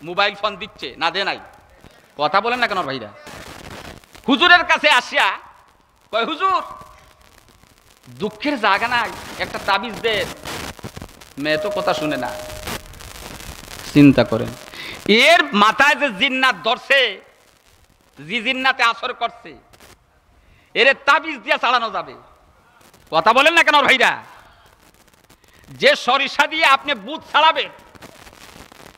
মোবাইল ফোন দিচ্ছে না, দে নাই? কথা বলেন না কেন ভাইরা? হুজুরের কাছে আসিয়া কয়, হুজুর দুঃখের জায়গা নাই, একটা তাবিজ দেন। মেয়ে তো কথা শুনে না। চিন্তা করেন, এর মাথায় যে জিন্নাত ধরছে, যে জিন্নাতে আসর করছে, এর তাবিজ দিয়ে চালানো যাবে? কথা বলেন না কেন ভাইরা? যে সরিষা দিয়ে আপনি ভূত ছাড়াবেন,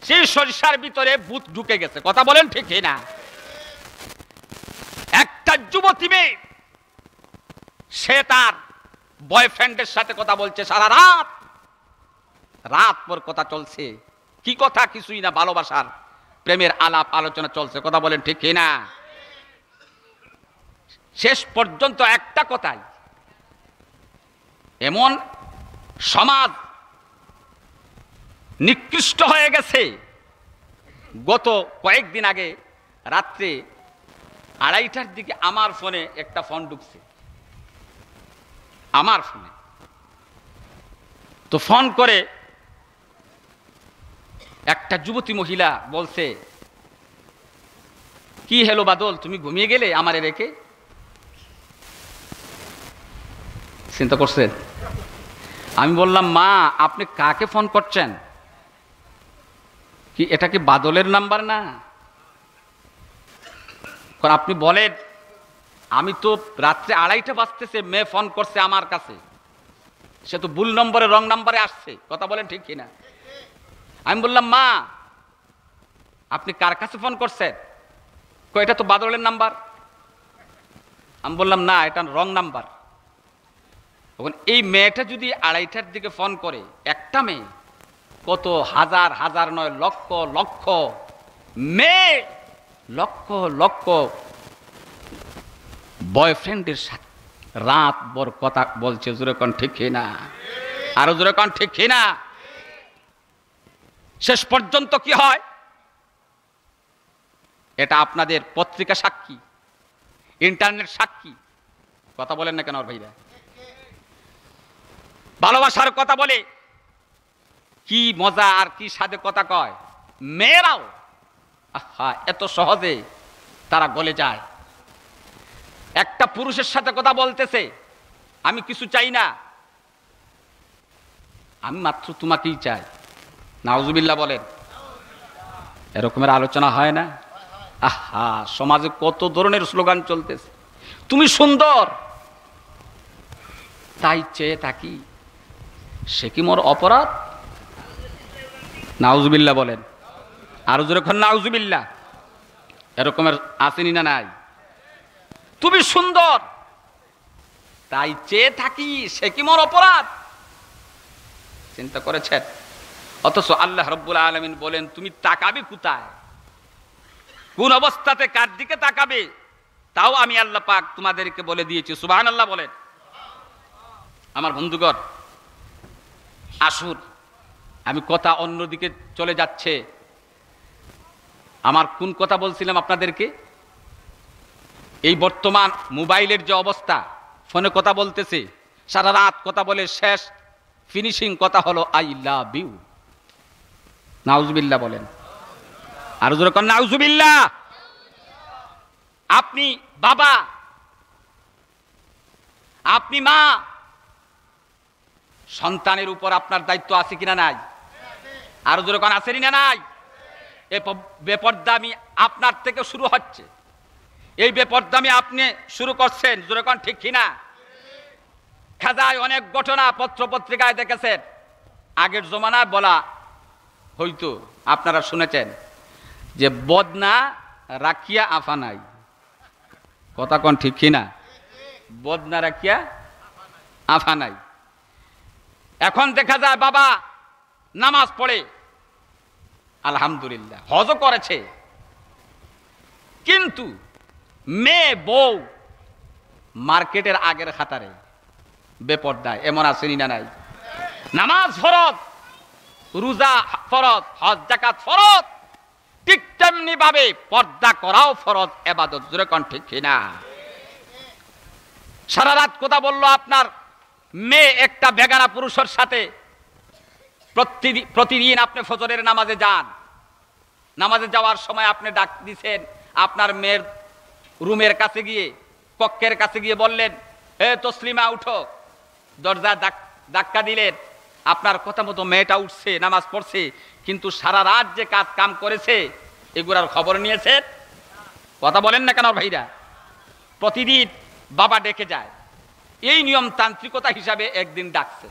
সেই সরিষার ভিতরে ভূত ঢুকে গেছে। কথা বলেন ঠিক না? একটা যুবতী মেয়ে, সে তার বয়ফ্রেন্ডের সাথে কথা বলছে সারা রাত, রাত পর কথা চলছে। কি কথা? কিছুই না, ভালোবাসার প্রেমের আলাপ আলোচনা চলছে। কথা বলেন ঠিক না? শেষ পর্যন্ত একটা কথাই, এমন সমাজ নিকৃষ্ট হয়ে গেছে। গত কয়েকদিন আগে রাত্রে 2:30টার দিকে আমার ফোনে একটা ফোন ঢুকছে, আমার ফোনে। তো ফোন করে একটা যুবতী মহিলা বলছে, কি হলো বাদল, তুমি ঘুমিয়ে গেলে আমারে রেখে? চিন্তা করছেন? আমি বললাম, মা আপনি কাকে ফোন করছেন? কি এটা কি বাদলের নাম্বার না? কারণ আপনি বলেন, আমি তো রাত্রে 2:30 বাজতেছে, মেয়ে ফোন করছে আমার কাছে, সে তো ভুল নম্বরে, রং নাম্বারে আসছে। কথা বলেন ঠিক কিনা? আমি বললাম, মা আপনি কার কাছে ফোন করছেন? এটা তো বাদলের নাম্বার। আমি বললাম, না এটা রং নাম্বার। তখন এই মেয়েটা যদি 2:30টার দিকে ফোন করে, একটা মেয়ে, কত হাজার হাজার নয়, লক্ষ লক্ষ মেয়ে, লক্ষ লক্ষ বয়ফ্রেন্ডের সাথে রাত ভর কথা বলছে। জোরে কোন ঠিক না? আরো জোরে কোন ঠিক না? শেষ পর্যন্ত কি হয়? এটা আপনাদের পত্রিকা সাক্ষী, ইন্টারনেট সাক্ষী। কথা বলেন না কেন ভাইরা? ভালোবাসার কথা বলে কি মজা আর কি স্বাদে কথা কয় মেয়েরাও। আহা, এত সহজে তারা গলে যায়। একটা পুরুষের সাথে কথা বলতেছে, আমি কিছু চাই না, আমি মাত্র তোমাকেই চাই। নাউজুবিল্লাহ বলেন। এরকমের আলোচনা হয় না? আহা, সমাজে কত ধরনের স্লোগান চলতেছে। তুমি সুন্দর তাই চেয়ে থাকি, সে কি মোর অপরাধ? নাউজুবিল্লাহ বলেন। আরো জোরে নাউজুবিল্লাহ। এরকমের আসেনি না? নাই। তুমি সুন্দর তাই চেয়ে থাকি, সে কি মোর অপরাধ? চিন্তা করেছেন? অথচ আল্লাহ রাব্বুল আলামিন বলেন, তুমি তাকাবে কোথায়, কোন অবস্থাতে, কার দিকে তাকাবে, তাও আমি আল্লাহ পাক তোমাদেরকে বলে দিয়েছি। সুবহানাল্লাহ বলেন। আমার বন্ধুগণ, আসুন, আমি কথা অন্যদিকে চলে যাচ্ছে। আমার কোন কথা বলছিলাম আপনাদেরকে? এই বর্তমান মোবাইলের যে অবস্থা, ফোনে কথা বলতেছে, সারা রাত কথা বলে, শেষ ফিনিশিং কথা হলো আই লাভ ইউ। নাউজুবিল্লাহ বলেন, আর জোরে কর নাউজুবিল্লাহ। আপনি বাবা, আপনি মা, সন্তানের উপর আপনার দায়িত্ব আছে কিনা নাই? আর জোরে কর আছে না নাই? এই বেপরদামি আপনার থেকে শুরু হচ্ছে। এই বেপরদামি আপনি শুরু করছেন, জোরে কর ঠিক কিনা? খেজায় অনেক ঘটনা পত্র পত্রিকায় দেখেছেন, আগের জমানায় বলা হয়তো আপনারা শুনেছেন যে বদনা রাখিয়া আফা নাই। কথা কোন ঠিক কিনা? বদনা রাখিয়া আফা নাই। এখন দেখা যায় বাবা নামাজ পড়ে, আলহামদুলিল্লাহ, হজও করেছে, কিন্তু মেয়ে বউ মার্কেটের আগের খাতারে বেপর্দায়। এমন আসেনি না নাই? নামাজ ফরজ, রোজা ফরজ, হজ যাকাত ফরজ, ঠিক তেমনি ভাবে পর্দা করাও ফরজ ইবাদত। জোরে কোন ঠিক কিনা? সারা রাত কথা বললো আপনার মেয়ে একটা বেগানা পুরুষের সাথে, প্রতিদিন আপনি ফজরের নামাজে যান, নামাজে যাওয়ার সময় আপনি ডাক দিছেন, আপনার মেয়ের রুমের কাছে গিয়ে, কক্ষের কাছে গিয়ে বললেন, হে তসলিমা উঠো, দরজা ধাক্কা দিলেন, আপনার কথা মতো মেয়েটা উঠছে, নামাজ পড়ছে, কিন্তু সারা রাত যে কাজ কাম করেছে এগুলার খবর নিয়েছেন? কথা বলেন না কেন ভাইরা? প্রতিদিন বাবা ডেকে যায়, এই নিয়ম তান্ত্রিকতা হিসাবে একদিন ডাকছে।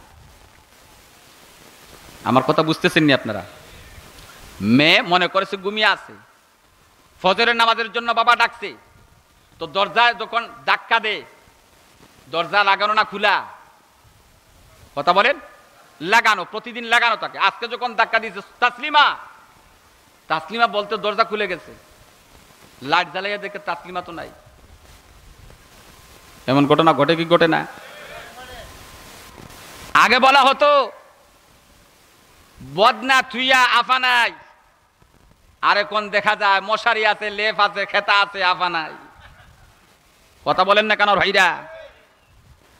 আমার কথা বুঝতেছেন নি আপনারা? মেয়ে মনে করেছে ঘুমিয়ে আছে, ফজরের নামাজের জন্য বাবা ডাকছে, তো দরজায় যখন ধাক্কা দে, দরজা লাগানো না খোলা? কথা বলেন, লাগানো, প্রতিদিন লাগানো থাকে। আজকে যখন ধাক্কা দিয়েছে, তাসলিমা, তাসলিমা বলতে দরজা খুলে গেছে, লাইট জ্বালাইয়া দেখে তাসলিমা তো নাই। এমন ঘটনা ঘটে কি ঘটে না? আগে বলা হতো বদনা থুইয়া আফা নাই, আর এখন দেখা যায় মশারি আছে, লেপ আছে, খেতা আছে, আফা নাই। কথা বলেন না কেন ভাইরা?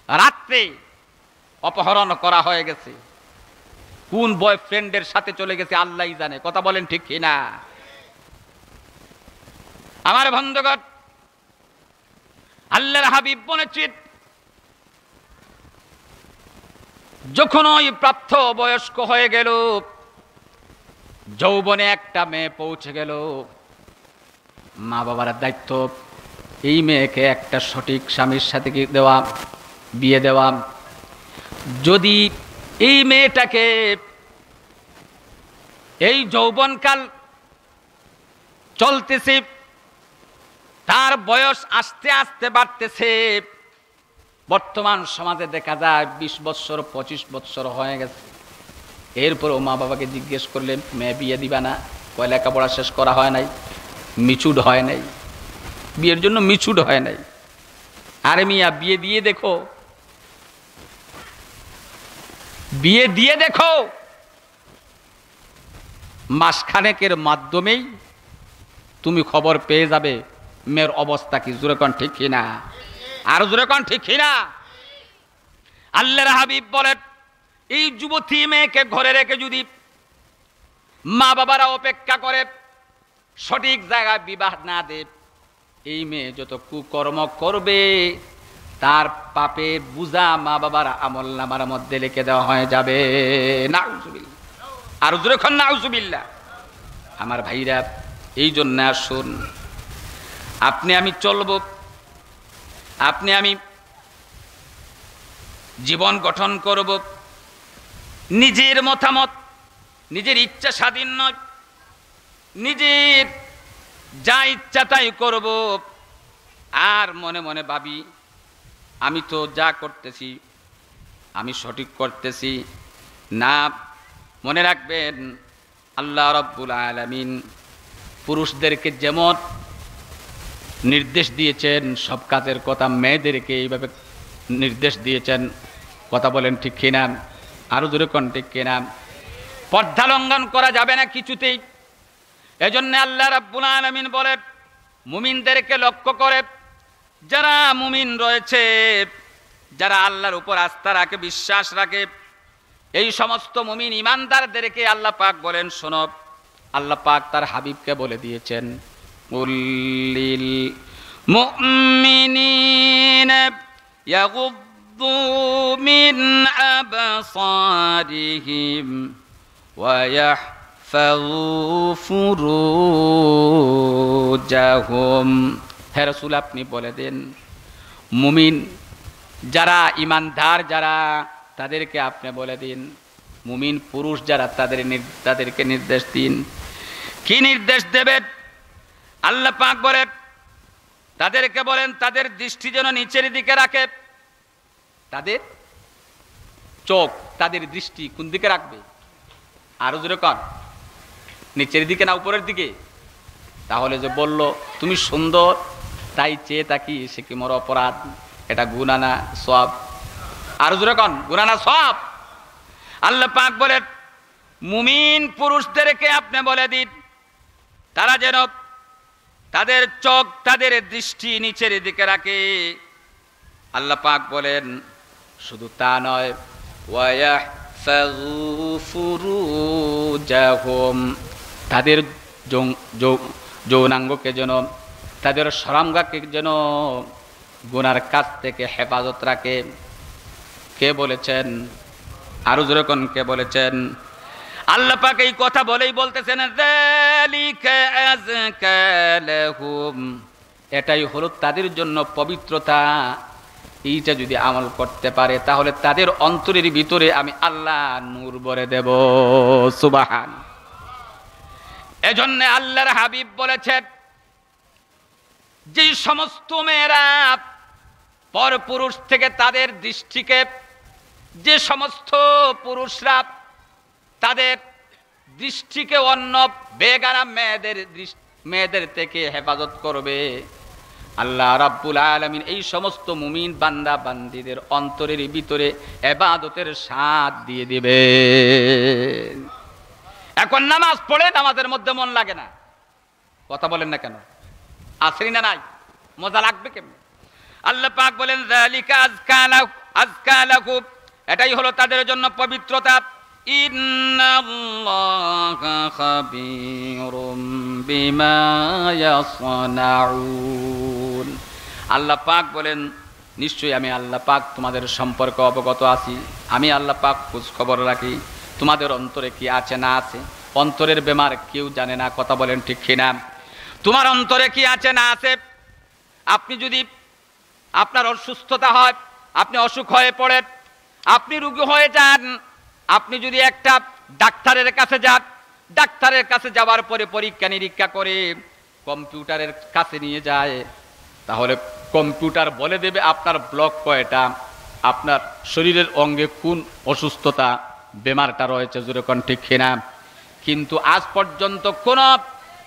রাত্রে অপহরণ করা হয়ে গেছে, কোন বয়ফ্রেন্ডের সাথে চলে গেছে আল্লাহই জানে। কথা বলেন ঠিক কিনা? আমার বন্ধুগণ, আল্লাহর হাবিব বলেছেন, যখন ওই প্রাপ্ত বয়স্ক হয়ে গেল, যৌবনে একটা মেয়ে পৌঁছে গেল, মা বাবার দায়িত্ব এই মেয়েকে একটা সঠিক স্বামীর সাথে দেওয়া, বিয়ে দেওয়া। যদি এই মেয়েটাকে এই যৌবনকাল চলতেছে, তার বয়স আস্তে আস্তে বাড়তেছে, বর্তমান সমাজে দেখা যায় 20 বছর 25 বছর হয়ে গেছে, এরপর ও মা বাবাকে জিজ্ঞেস করলেন, মেয়ে বিয়ে দিবা না? কয় লেখাপড়া শেষ করা হয় নাই, মিচুড হয় নাই, বিয়ের জন্য মিচুড হয় নাই। আরে মিয়া, বিয়ে দিয়ে দেখো, বিয়ে দিয়ে দেখো, মাসখানেকের মাধ্যমেই তুমি খবর পেয়ে যাবে মেয়ের অবস্থা কি। জোরে কোন ঠিক কিনা? আর জোরে কোন ঠিক কিনা? আল্লাহর হাবিব বলেন, এই যুবতী মেয়েকে ঘরে রেখে যদি মা বাবারা অপেক্ষা করে সঠিক জায়গায় বিবাহ না দেয়, এই মেয়ে যত কুকর্ম করবে তার পাপে বুঝা মা বাবার আমল নামার মধ্যে লিখে দেওয়া হয়ে যাবে। নাউজুবিল্লাহ, আর জোরে কোন নাউজুবিল্লাহ। আমার ভাইরা, এই জন্য আসুন, আপনি আমি চলব, আপনি আমি জীবন গঠন করব, নিজের মতামত, নিজের ইচ্ছা স্বাধীন নয়, নিজের যা ইচ্ছা তাই করব, আর মনে মনে ভাবি আমি তো যা করতেছি আমি সঠিক করতেছি না। মনে রাখবেন, আল্লাহ রাব্বুল আলামিন পুরুষদেরকে যেমন নির্দেশ দিয়েছেন সব কাজের কথা, মেয়েদেরকে এইভাবে নির্দেশ দিয়েছেন। কথা বলেন ঠিক কিনা? আরো জোরে কোন ঠিক কিনা? পর্দা লঙ্ঘন করা যাবে না কিছুতেই, এজন্য আল্লাহ রাব্বুল আলামিন বলে মুমিনদেরকে লক্ষ্য করে, যারা মুমিন রয়েছে, যারা আল্লাহর উপর আস্থা রাখে, বিশ্বাস রাখে, এই সমস্ত মুমিন ইমানদারদেরকে আল্লাহ পাক বলেন, শোনো, আল্লাহ পাক তার হাবিবকে বলে দিয়েছেন, উল্লিল মুমিনিনা ইয়াগুদ্দু মিন আবসারিহিম ওয়া ইয়াহফাযু ফুরুজাহুম। হে রাসূল, আপনি বলে দেন, মুমিন যারা ইমানদার যারা, তাদেরকে আপনি বলে দিন, মুমিন পুরুষ যারা, তাদেরকে নির্দেশ দিন। কি নির্দেশ দেবেন? আল্লাহ পাক বলেন, তাদেরকে বলেন তাদের দৃষ্টি যেন নিচের দিকে রাখে। তাদের চোখ, তাদের দৃষ্টি কোন দিকে রাখবে? আরো জোরে কর, নিচের দিকে না উপরের দিকে? তাহলে যে বলল তুমি সুন্দর তাই চেয়ে তাকি, সে কি মোর অপরাধ? এটা গুনাহ না সওয়াব? আরো জোরে কর, গুনাহ না সওয়াব? আল্লাহ পাক বলেন মুমিন পুরুষদেরকে আপনি বলে দিন, তারা যেন তাদের চোখ, তাদের দৃষ্টি নিচের দিকে রাখে। আল্লাহ পাক বলেন শুধু তা নয়, ওয়ায়াহফাযু ফুরুজাহুম, তাদের যৌনাঙ্গকে যেন, তাদের শরমগাকে যেন গুনার কাছ থেকে হেফাজত রাখে। কে বলেছেন? আরো জোরে কোন কে বলেছেন? আল্লাহ পাক এই কথা বলেই বলতেছেন, যালিকা আযকা লাহুম, এটাই হলো তাদের জন্য পবিত্রতা। এইটা যদি আমল করতে পারে তাহলে তাদের অন্তরের ভিতরে আমি আল্লাহ নূর ভরে দেব। সুবহান। এজন্য আল্লাহর হাবিব বলেছেন, যে সমস্ত মেয়েরা পরপুরুষ থেকে তাদের দৃষ্টিকে, যে সমস্ত পুরুষরা তাদের দৃষ্টিকে অন্য বেগানা মেয়েদের থেকে হেফাজত করবে, আল্লাহ রাব্বুল আলামিন এই সমস্ত মুমিন বান্দা বান্দীদের অন্তরের ভিতরে ইবাদতের স্বাদ দিয়ে দিবে। এখন নামাজ পড়ে নামাজের মধ্যে মন লাগে না, কথা বলেন না কেন? আসেনি না নাই? মজা লাগবে কেমন? আল্লাহ পাক বলেন যালিকা আযকা লাহুম, এটাই হলো তাদের জন্য পবিত্রতা। ইন্নাল্লাহা খাবীরুম বিমা ইয়াসনাউন, আল্লাহ পাক বলেন নিশ্চয়ই আমি আল্লাহ পাক তোমাদের সম্পর্কে অবগত আছি। আমি আল্লাহ পাক খোঁজ খবর রাখি তোমাদের অন্তরে কি আছে না আছে। অন্তরের বেমার কেউ জানে না, কথা বলেন ঠিক কিনা? তোমার অন্তরে কি আছে না আছে, আপনি যদি আপনার অসুস্থতা হয়, আপনি অসুখ হয়ে পড়েন, আপনি রোগী হয়ে যান, আপনি যদি একটা ডাক্তারের কাছে যান, ডাক্তারের কাছে যাওয়ার পরে পরীক্ষা নিরীক্ষা করে কম্পিউটারের কাছে নিয়ে যায়, তাহলে কম্পিউটার বলে দেবে আপনার ব্লক কয়টা, আপনার শরীরের অঙ্গে কোন অসুস্থতা বেমারটা রয়েছে। জোরে কোন ঠিক কিনা? কিন্তু আজ পর্যন্ত কোন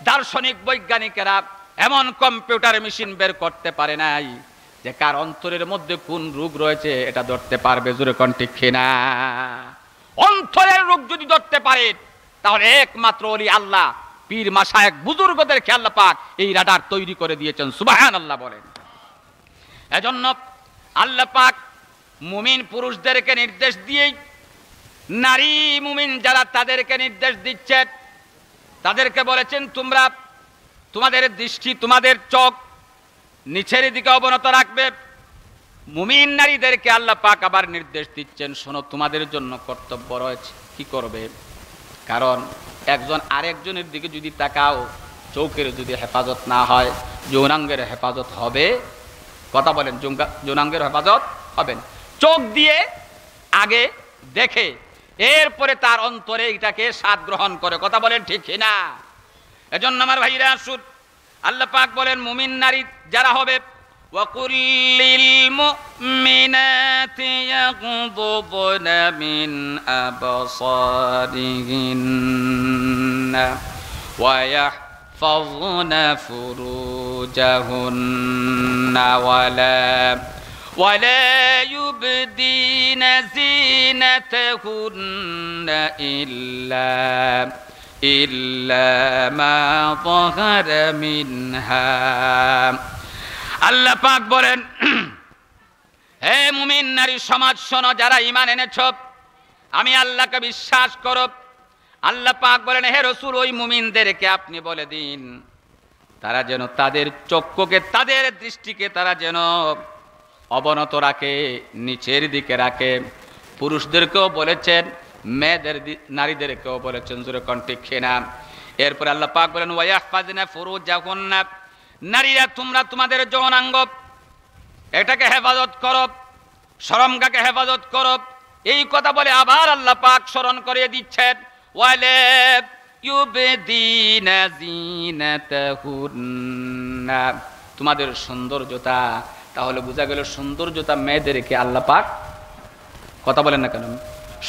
দার্শনিক বৈজ্ঞানিকেরা এমন কম্পিউটার মেশিন বের করতে পারে নাই যে কার অন্তরের মধ্যে কোন রোগ রয়েছে এটা ধরতে পারবে। জোরে কোন ঠিক কিনা? অন্তরের রোগ যদি ধরতে পারে তাহলে একমাত্র ওলি আল্লাহ, পীর মাশায়েখ বুজুর্গদেরকে আল্লাহ পাক এই রাডার তৈরি করে দিয়েছেন। সুবহানাল্লাহ বলেন। এজন্য আল্লাহ পাক মুমিন পুরুষদেরকে নির্দেশ দিয়েই নারী মুমিন যারা তাদেরকে নির্দেশ দিচ্ছেন, তাদেরকে বলেছেন তোমরা তোমাদের দৃষ্টি, তোমাদের চোখ নিচের দিকে অবনত রাখবে। মুমিন নারীদেরকে আল্লাহ পাক আবার নির্দেশ দিচ্ছেন, শোনো তোমাদের জন্য কর্তব্য রয়েছে। কি করবে? কারণ একজন আরেকজনের দিকে যদি তাকাও, চোখের যদি হেফাজত না হয় যৌনাঙ্গের হেফাজত হবে। কথা বলেন, যৌনাঙ্গের হেফাজত হবেন। চোখ দিয়ে আগে দেখে এরপরে তার অন্তরে এটাকে স্বাদ গ্রহণ করে। কথা বলেন ঠিক কিনা? এজন্য আমার ভাইরা আসুন, আল্লাহ পাক বলেন মুমিন নারী যারা হবে, وَقُلْ لِلْمُؤْمِنَاتِ يَغْضُضْنَ مِنْ أَبْصَارِهِنَّ وَيَحْفَظْنَ فُرُوجَهُنَّ وَلَا يُبْدِينَ زِينَتَهُنَّ ইল্লা মা যাহারা মিনহা। আল্লাহ পাক বলেন, হে মুমিন নারী সমাজ শোনো, যারা ঈমান এনেছো, আমি আল্লাহকে বিশ্বাস করো। আল্লাহ পাক বলেন, হে রাসূল ওই মুমিনদেরকে আপনি বলে দিন তারা যেন তাদের চক্ষুকে, তাদের দৃষ্টিকে তারা যেন অবনত রাখে, নিচের দিকে রাখে। পুরুষদেরকেও বলেছেন, মেয়েদের নারীদেরকেও বলেছেন, জোরে কণ্ঠে খেনা। এরপরে আল্লাহ পাক বলেন, ওয়াহফাজনা ফুরুজাহুন্না, নারীরা তোমরা তোমাদের যৌনাঙ্গ এটাকে হেফাজত করো, শরমগাকে হেফাজত করো। এই কথা বলে আবার আল্লাহ পাক স্মরণ করিয়ে দিচ্ছেন, ওয়ালা ইউবদিনা জিনাতাহুন্না, তোমাদের সৌন্দর্যতা। তাহলে বোঝা গেল সৌন্দর্যতা মেয়েদেরকে আল্লাহ পাক, কথা বলেন না কেন,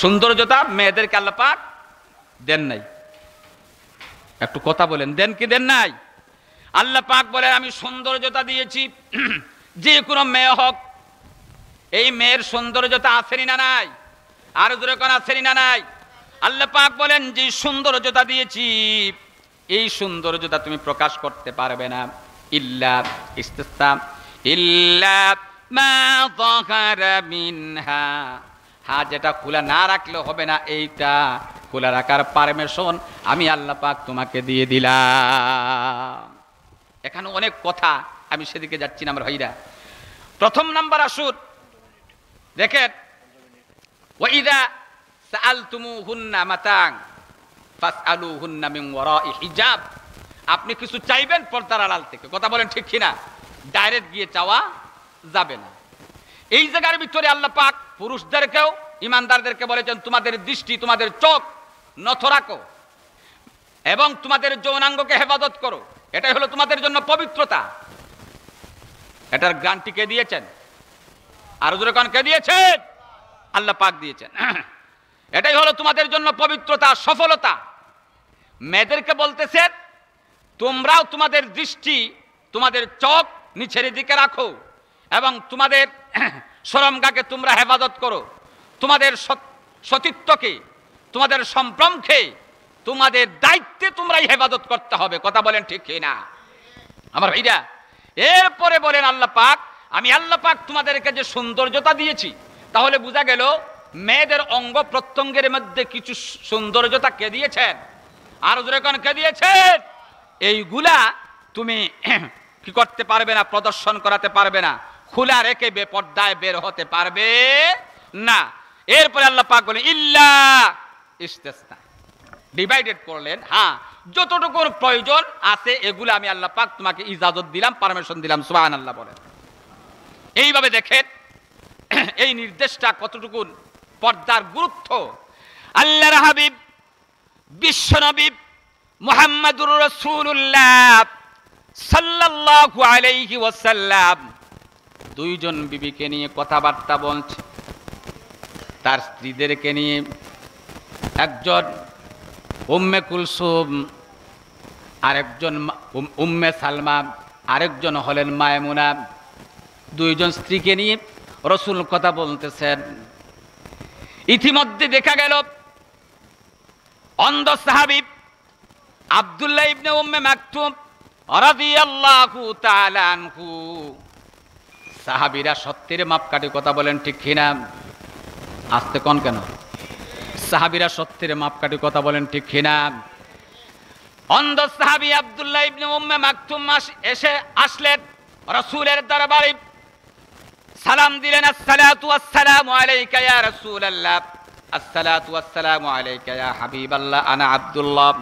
সৌন্দর্যতা মেয়েদেরকে আল্লাহ পাক দেন নাই। একটু কথা বলেন, দেন কি দেন নাই? আল্লাহ পাক বলেন আমি সৌন্দর্যতা দিয়েছি। যে কোনো মেয়ে হোক, এই মেয়ের সৌন্দর্যতা আছেনি না নাই? আর জোরে কোন আছেনি না নাই? আল্লাহ পাক বলেন যে সৌন্দর্যতা দিয়েছি, এই সৌন্দর্যতা তুমি প্রকাশ করতে পারবে না, ইল্লা ইস্তিসনা, ইল্লা মা যাহারা মিনহা, হ্যাঁ যেটা খোলা না রাখলে হবে না, এইটা খোলা রাখার পারমিশন আমি আল্লাহ পাক তোমাকে দিয়ে দিলাম। এখানে অনেক কথা, আমি সেদিকে যাচ্ছি না আমার ভাইরা। প্রথম নাম্বার আসুন, দেখেন, ওয়াইদা সাআলতুমুহুন্না মাতাং ফাসআলুহুন্না মিন ওয়ারাই হিজাব, আপনি কিছু চাইবেন পর্দার আড়াল থেকে, কথা বলেন ঠিক কিনা? ডাইরেক্ট গিয়ে চাওয়া যাবে না। এই জায়গার ভিতরে আল্লাহ পাক পুরুষদেরকেও, ইমানদারদেরকে বলেছেন তোমাদের দৃষ্টি, তোমাদের চোখ নত রাখো এবং তোমাদের যৌনাঙ্গকে হেফাজত করো, এটাই হলো তোমাদের জন্য পবিত্রতা। এটার গ্যারান্টি কে দিয়েছেন? আরো জোরে কোন কে দিয়েছেন? আল্লাহ পাক দিয়েছেন। এটাই হলো তোমাদের জন্য পবিত্রতা, সফলতা। মেয়েদেরকে বলতেছেন তোমরাও তোমাদের দৃষ্টি, তোমাদের চোখ নিচের দিকে রাখো এবং তোমাদের শরমগাকে তোমরা হেফাজত করো, তোমাদের সতীত্বকে, তোমাদের সম্ভ্রমকে, তোমাদের দায়িত্বে তোমরাই হেফাজত করতে হবে, কথা বলেন ঠিক কিনা আমার ভাইরা? এরপরে বলেন আল্লাহ পাক, আমি আল্লাহ পাক তোমাদেরকে যে সৌন্দর্যতা দিয়েছি, তাহলে বোঝা গেল মেয়েদের অঙ্গ প্রত্যঙ্গের মধ্যে কিছু সৌন্দর্যতা কে দিয়েছেন? আর যখন কে দিয়েছেন, এইগুলা তুমি কি করতে পারবে না, প্রদর্শন করাতে পারবে না, খোলা রেখে বেপর্দায় বের হতে পারবে না। এরপরে আল্লাহ পাক বলেন ইল্লা ইস্তিসনা, ডিভাইডেড করলেন, হ্যাঁ যতটুকু প্রয়োজন আছে এগুলো আমি আল্লাহ পাক তোমাকে ইজাজত দিলাম, পারমিশন দিলাম, সুবহানাল্লাহ বলেন। এইভাবে দেখেন এই নির্দেশটা কতটুকু পর্দার গুরুত্ব। আল্লাহর হাবিব বিশ্বনবী মুহাম্মদুর রাসূলুল্লাহ সাল্লাল্লাহু আলাইহি ওয়াসাল্লাম দুইজন বিবিকে নিয়ে কথাবার্তা বলছে, তার স্ত্রীদেরকে নিয়ে। একজন উম্মে কুলসুম, আরেকজন উম্মে সালমা, আরেকজন হলেন মায়মুনা। দুইজন স্ত্রীকে নিয়ে রাসূল কথা বলতেছেন। ইতিমধ্যে দেখা গেল অন্ধ সাহাবী আব্দুল্লাহ ইবনে উম্মে মাকতুম রাদিয়াল্লাহু তাআলা আনহু, সাহাবীরা সত্যের মাপকাঠি, কথা বলেন ঠিক কিনা? আস্তে কোন কেন? সাহাবীরা সত্যের মাপকাঠি, কথা বলেন ঠিক কিনা? অন্ধ সাহাবী আব্দুল্লাহ ইবনে উম্মে মাকতুম এসে আসলেন রাসূলের দরবারে, সালাম দিলেন, আসসালাতু ওয়াসসালামু আলাইকা ইয়া রাসূলুল্লাহ, আসসালাতু ওয়াসসালামু আলাইকা ইয়া হাবিবাল্লাহ, আনা আব্দুল্লাহ,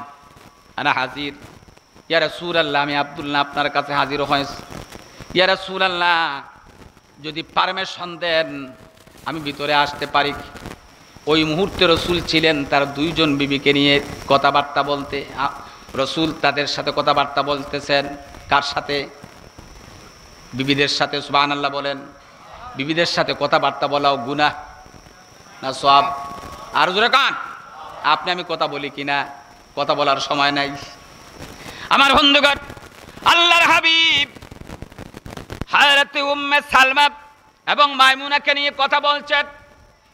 আনা হাজির। ইয়া রাসূলুল্লাহ, আমি আব্দুল্লাহ আপনার কাছে হাজির হয়েছি। ইয়া রাসূলুল্লাহ, যদি পারমিশন দেন আমি ভিতরে আসতে পারি। ওই মুহূর্তে রাসূল ছিলেন তার দুইজন বিবিকে নিয়ে কথাবার্তা বলতে। রাসূল তাদের সাথে কথাবার্তা বলতেছেন। কার সাথে? বিবিদের সাথে। সুবহানাল্লাহ বলেন। বিবিদের সাথে কথাবার্তা বলাও গুনাহ না সওয়াব? আর জোরে কান, আপনি আমি কথা বলি কিনা? কথা বলার সময় নাই আমার বন্ধুগণ। আল্লাহর হাবিব হযরত উম্মে সালমা এবং মায়মুনাকে নিয়ে কথা বলছেন।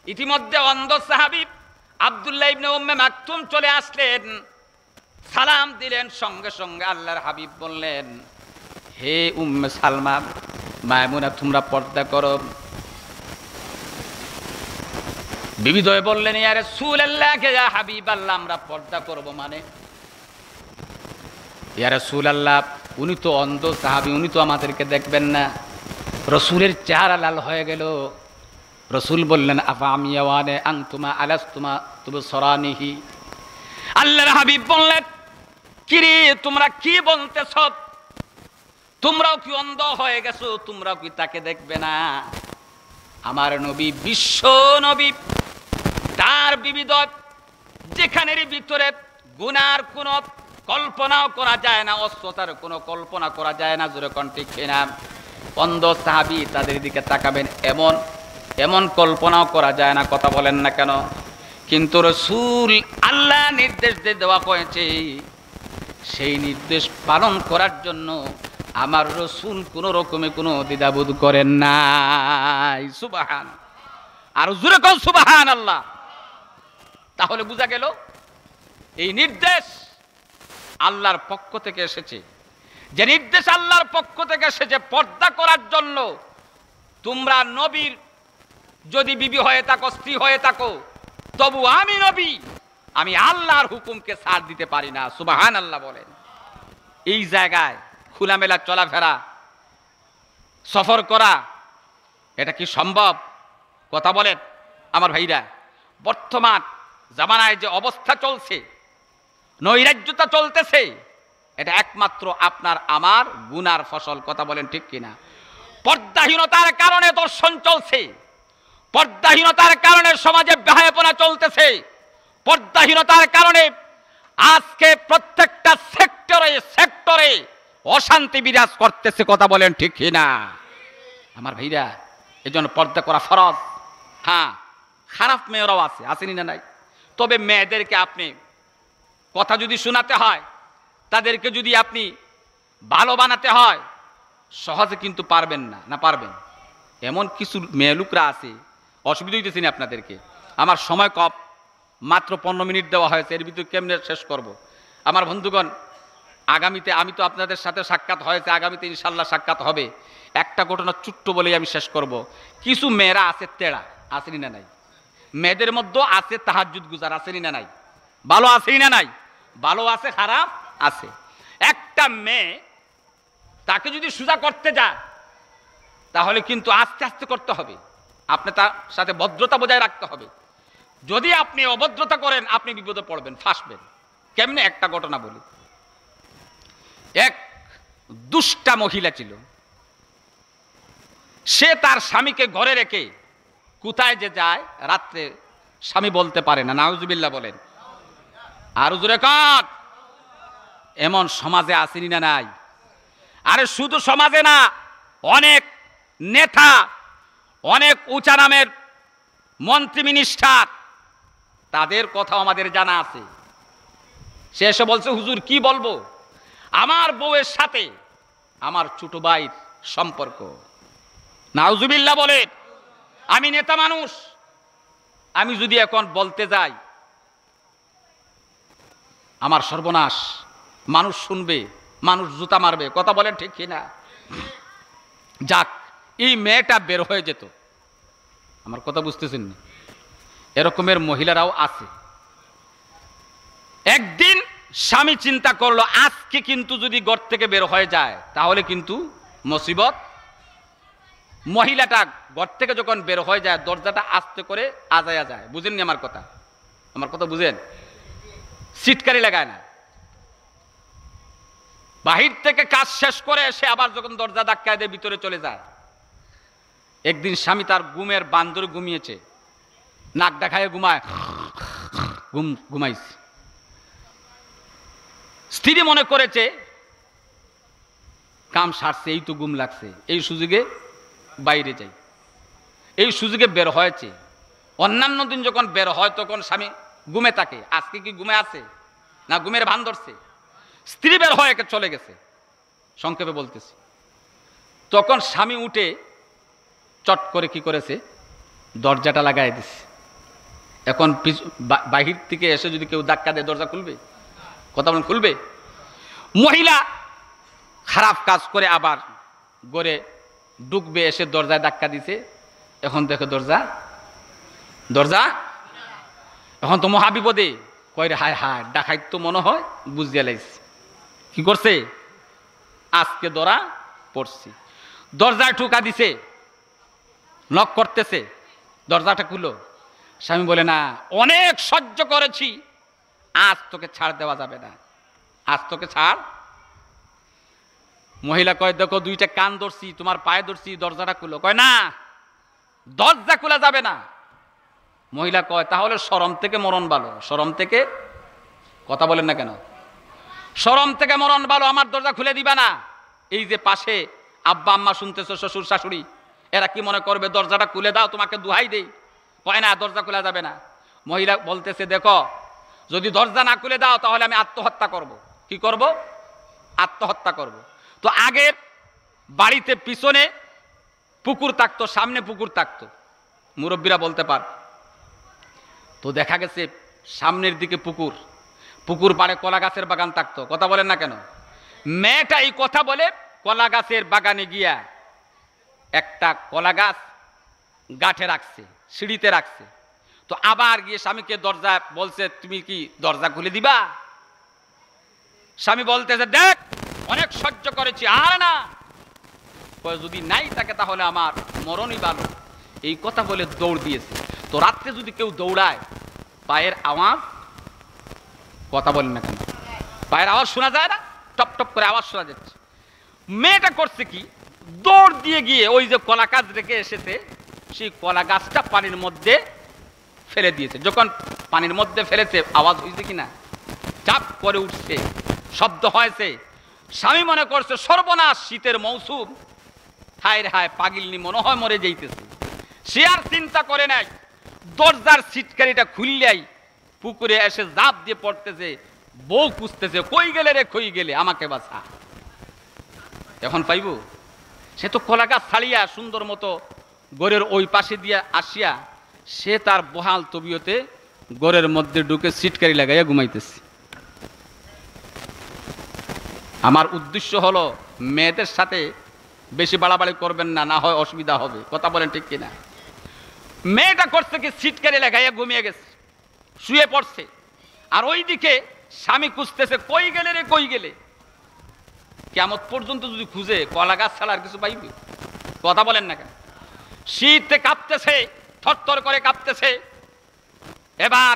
ইতিমধ্যে অন্ধ সাহাবী আব্দুল্লাহ ইবনে উম্মে মাকতুম চলে আসলেন। সালাম দিলেন, সঙ্গে সঙ্গে আল্লাহর হাবিব বললেন, হে উম্মে সালমা, মায়মুনা, তোমরা পর্দা করো। বিবি দ্বয় বললেন, ইয়া রাসূলুল্লাহ, ইয়া হাবিবাল্লাহ, আমরা পর্দা করব মানে? ইয়া রাসূলুল্লাহ, উনি তো অন্ধ সাহাবী, উনি তো আমাদেরকে দেখবেন না। রসুলের চেহারা লাল হয়ে গেল। রসুল বললেন, আফা আমিয়াওয়ানে আনতুমা আলাস্তুমা তুবসরানিহি। আল্লাহর হাবিব বললেন, কিরে তোমরা কি বলতেছ? তোমরাও কি অন্ধ হয়ে গেছো? তোমরাও কি তাকে দেখবে না? আমার নবী বিশ্ব নবী, তার বিবিধ যেখানের ভিতরে গুনার কোনো কল্পনাও করা যায় না, অস্ত্রতার কোনো কল্পনা করা যায় না, জোরে কোন ঠিক কিনা? অন্ধ সাহাবী তাদের দিকে তাকাবেন এমন এমন কল্পনাও করা যায় না, কথা বলেন না কেন? কিন্তু রসুল আল্লাহ নির্দেশ দিয়ে দেওয়া হয়েছে, সেই নির্দেশ পালন করার জন্য আমার রসুল কোনো রকমে কোনো দ্বিধাবোধ করেন নাই। সুবহান, আর জোরে কোন সুবহানাল্লাহ। তাহলে বোঝা গেল এই নির্দেশ আল্লাহর পক্ষ থেকে এসেছে। যে নির্দেশ আল্লাহর পক্ষ থেকে এসেছে পর্দা করার জন্য, তোমরা নবীর যদি বিবি হয়ে থাকো, স্ত্রী হয়ে থাকো, তবু আমি নবী, আমি আল্লাহর হুকুমকে ছাড় দিতে পারি না। সুবহানাল্লাহ বলেন। এই জায়গায় খোলামেলা চলাফেরা, সফর করা, এটা কি সম্ভব? কথা বলেন আমার ভাইরা। বর্তমান জামানায় যে অবস্থা চলছে, নৈরাজ্যতা চলতেছে, এটা একমাত্র আপনার আমার গুনার ফসল। কথা বলেন ঠিক কিনা? পর্দাহীনতার কারণে দর্শন চলছে, পর্দাহীনতার কারণে সমাজে বেহায়াপনা চলতেছে, পর্দাহীনতার কারণে আজকে প্রত্যেকটা সেক্টরে সেক্টরে অশান্তি বিরাজ করতেছে। কথা বলেন ঠিক কিনা আমার ভাইরা? এজন্য পর্দা করা ফরজ। হ্যাঁ, খারাপ মেয়েরাও আছে, আসেনি না নাই? তবে মেয়েদেরকে আপনি কথা যদি শোনাতে হয়, তাদেরকে যদি আপনি ভালো বানাতে হয়, সহজে কিন্তু পারবেন না। না পারবেন? এমন কিছু মেয়ে লোকরা আছে, অসুবিধা হইতেছি না আপনাদেরকে। আমার সময় কম, মাত্র 15 মিনিট দেওয়া হয়েছে, এর ভিতরে কেমনে শেষ করব? আমার বন্ধুগণ, আগামীতে আমি তো আপনাদের সাথে সাক্ষাৎ হয়েছে, আগামীতে ইনশাল্লাহ সাক্ষাৎ হবে। একটা ঘটনা ছোট্ট বলেই আমি শেষ করব। কিছু মেয়েরা আছে তেড়া, আসেনি না নাই? মেয়েদের মধ্যে আছে তাহাজ্জুদ গুজার, আসেনি না নাই? ভালো আসেনি না নাই? ভালো আছে, খারাপ আছে। একটা মেয়ে, তাকে যদি সোজা করতে যায়, তাহলে কিন্তু আস্তে আস্তে করতে হবে। আপনি তার সাথে ভদ্রতা বজায় রাখতে হবে। যদি আপনি অভদ্রতা করেন, আপনি বিপদে পড়বেন, ফাঁসবেন। কেমনে? একটা ঘটনা বলি। এক দুষ্টা মহিলা ছিল, সে তার স্বামীকে ঘরে রেখে কোথায় যে যায়, রাত্রে স্বামী বলতে পারে না। নাউজুবিল্লাহ বলেন। আর জোরে কাট। এমন সমাজে আসেনি না নাই? আরে শুধু সমাজে না, অনেক নেতা, অনেক উঁচা নামের মন্ত্রী মিনিস্টার, তাদের কথাও আমাদের জানা আছে। সে এসে বলছে, হুজুর কি বলবো, আমার বউয়ের সাথে আমার ছোট ভাইয়ের সম্পর্ক। নাউজুবিল্লাহ বলেন। আমি নেতা মানুষ, আমি যদি এখন বলতে যাই, আমার সর্বনাশ। মানুষ শুনবে, মানুষ জুতা মারবে। কথা বলেন ঠিক কিনা? যাক, এই মেয়েটা বের হয়ে যেত। আমার কথা বুঝতেছেন না? এরকমের মহিলারাও আছে। একদিন স্বামী চিন্তা করলো, আজকে কিন্তু যদি ঘর থেকে বের হয়ে যায়, তাহলে কিন্তু মুসিবত। মহিলাটা ঘর থেকে যখন বের হয়ে যায়, দরজাটা আস্তে করে আজায়া যায়। বুঝেননি আমার কথা? আমার কথা বুঝেন? সিটকারি লাগায় না। বাহির থেকে কাজ শেষ করে এসে আবার যখন দরজা ধাক্কায় দিয়ে ভিতরে চলে যায়। একদিন স্বামী তার ঘুমের বান্দরে ঘুমিয়েছে, নাক দেখায় ঘুমায়, ঘুমাইছে। স্ত্রী মনে করেছে কাম সারছে, এই তো ঘুম লাগছে, এই সুযোগে বাইরে যাই। এই সুযোগে বের হয়েছে। অন্যান্য দিন যখন বের হয় তখন স্বামী ঘুমে থাকে, আজকে কি ঘুমে আছে না ঘুমের ভান ধরছে? স্ত্রী বের হয়ে চলে গেছে, সংক্ষেপে বলতেছি। তখন স্বামী উঠে চট করে কি করেছে, দরজাটা লাগাই দিছে। এখন বাহির থেকে এসে যদি কেউ ধাক্কা দেয়, দরজা খুলবে? কথা বলেন, খুলবে? মহিলা খারাপ কাজ করে আবার গড়ে ঢুকবে, এসে দরজায় ধাক্কা দিছে, এখন দেখো দরজা এখন তো মহাবিপদে, কয় রে হায় হায়, ডাকাইত তো মনে হয় বুঝিয়া লাইছে, কি করছে, আজকে ধরা পড়ছি। দরজায় ঠুকা দিছে, নক করতেছে, দরজাটা খুলো। স্বামী বলে না, অনেক সহ্য করেছি, আজ তোকে ছাড় দেওয়া যাবে না, আজ তোকে ছাড়। মহিলা কয় দেখো দুইটা কান ধরছি, তোমার পায়ে ধরছি, দরজাটা খুলো। কয় না, দরজা খোলা যাবে না। মহিলা কয় তাহলে শরম থেকে মরণ ভালো, শরম থেকে, কথা বলেন না কেন, শরম থেকে মরণ ভালো, আমার দরজা খুলে দিবা না। এই যে পাশে আব্বা আম্মা শুনতেছো, শ্বশুর শাশুড়ি, এরা কি মনে করবে, দরজাটা খুলে দাও, তোমাকে দুহাই দেই। কয় না, দরজা খোলা যাবে না। মহিলা বলতেছে দেখো, যদি দরজা না খুলে দাও তাহলে আমি আত্মহত্যা করব। কি করব? আত্মহত্যা করব। তো আগের বাড়িতে পিছনে পুকুর থাকতো, সামনে পুকুর থাকতো, মুরব্বীরা বলতে পার। তো দেখা গেছে সামনের দিকে পুকুর, পুকুর পাড়ে কলা গাছের বাগান থাকতো, কথা বলেন না কেন। মেয়েটা এই কথা বলে কলা গাছের বাগানে গিয়া একটা কলা গাছ গাঠে রাখছে, সিঁড়িতে রাখছে। তো আবার গিয়ে স্বামীকে দরজা বলছে, তুমি কি দরজা খুলে দিবা? স্বামী বলতেছে দেখ, অনেক সহ্য করেছি, আর না, যদি নাই থাকে তাহলে আমার মরণই ভালো। এই কথা বলে দৌড় দিয়েছে। তো রাত্রে যদি কেউ দৌড়ায়, পায়ের আওয়াজ, কথা বলেন না কেন, পায়ের আওয়াজ শোনা যায় না, টপ টপ করে আওয়াজ শোনা যাচ্ছে। মেয়েটা করছে কি, দৌড় দিয়ে গিয়ে ওই যে কলা গাছ রেখে এসেছে, সেই কলা গাছটা পানির মধ্যে ফেলে দিয়েছে। যখন পানির মধ্যে ফেলেছে, আওয়াজ হয়েছে কিনা, চাপ করে উঠছে, শব্দ হয়েছে। স্বামী মনে করছে সর্বনাশ, শীতের মৌসুম, হায় রে হায়, পাগিলনি মনে হয় মরে যাইতেছে। সে আর চিন্তা করে নাই, দরজার সিটকারিটা খুললেই পুকুরে এসে জাপ দিয়ে পড়তেছে, বউ খুঁজতেছে, কই গেলে রে, কই গেলে, আমাকে বাঁচা। এখন পাইব? সে তো কলা গাছ ছাড়িয়া সুন্দর মতো গড়ের ওই পাশে দিয়ে আসিয়া সে তার বহাল তবিয়তে গড়ের মধ্যে ঢুকে সিটকারি লাগাইয়া ঘুমাইতেছে। আমার উদ্দেশ্য হলো মেয়েদের সাথে বেশি বাড়াবাড়ি করবেন না, না হয় অসুবিধা হবে, কথা বলেন ঠিক কিনা। মেয়েটা করছে কি, সিটকারি লাগাইয়া ঘুমিয়ে গেছে, শুয়ে পড়ছে। আর ওইদিকে স্বামী খুঁজতেছে, কই গেলে রে, কই গেলে। কিয়ামত পর্যন্ত যদি খুঁজে, কলা গাছ ছাড়া আর কিছু পাইবে, কথা বলেন না কেন। শীতে কাঁপতেছে, থরথর করে কাঁপতেছে। এবার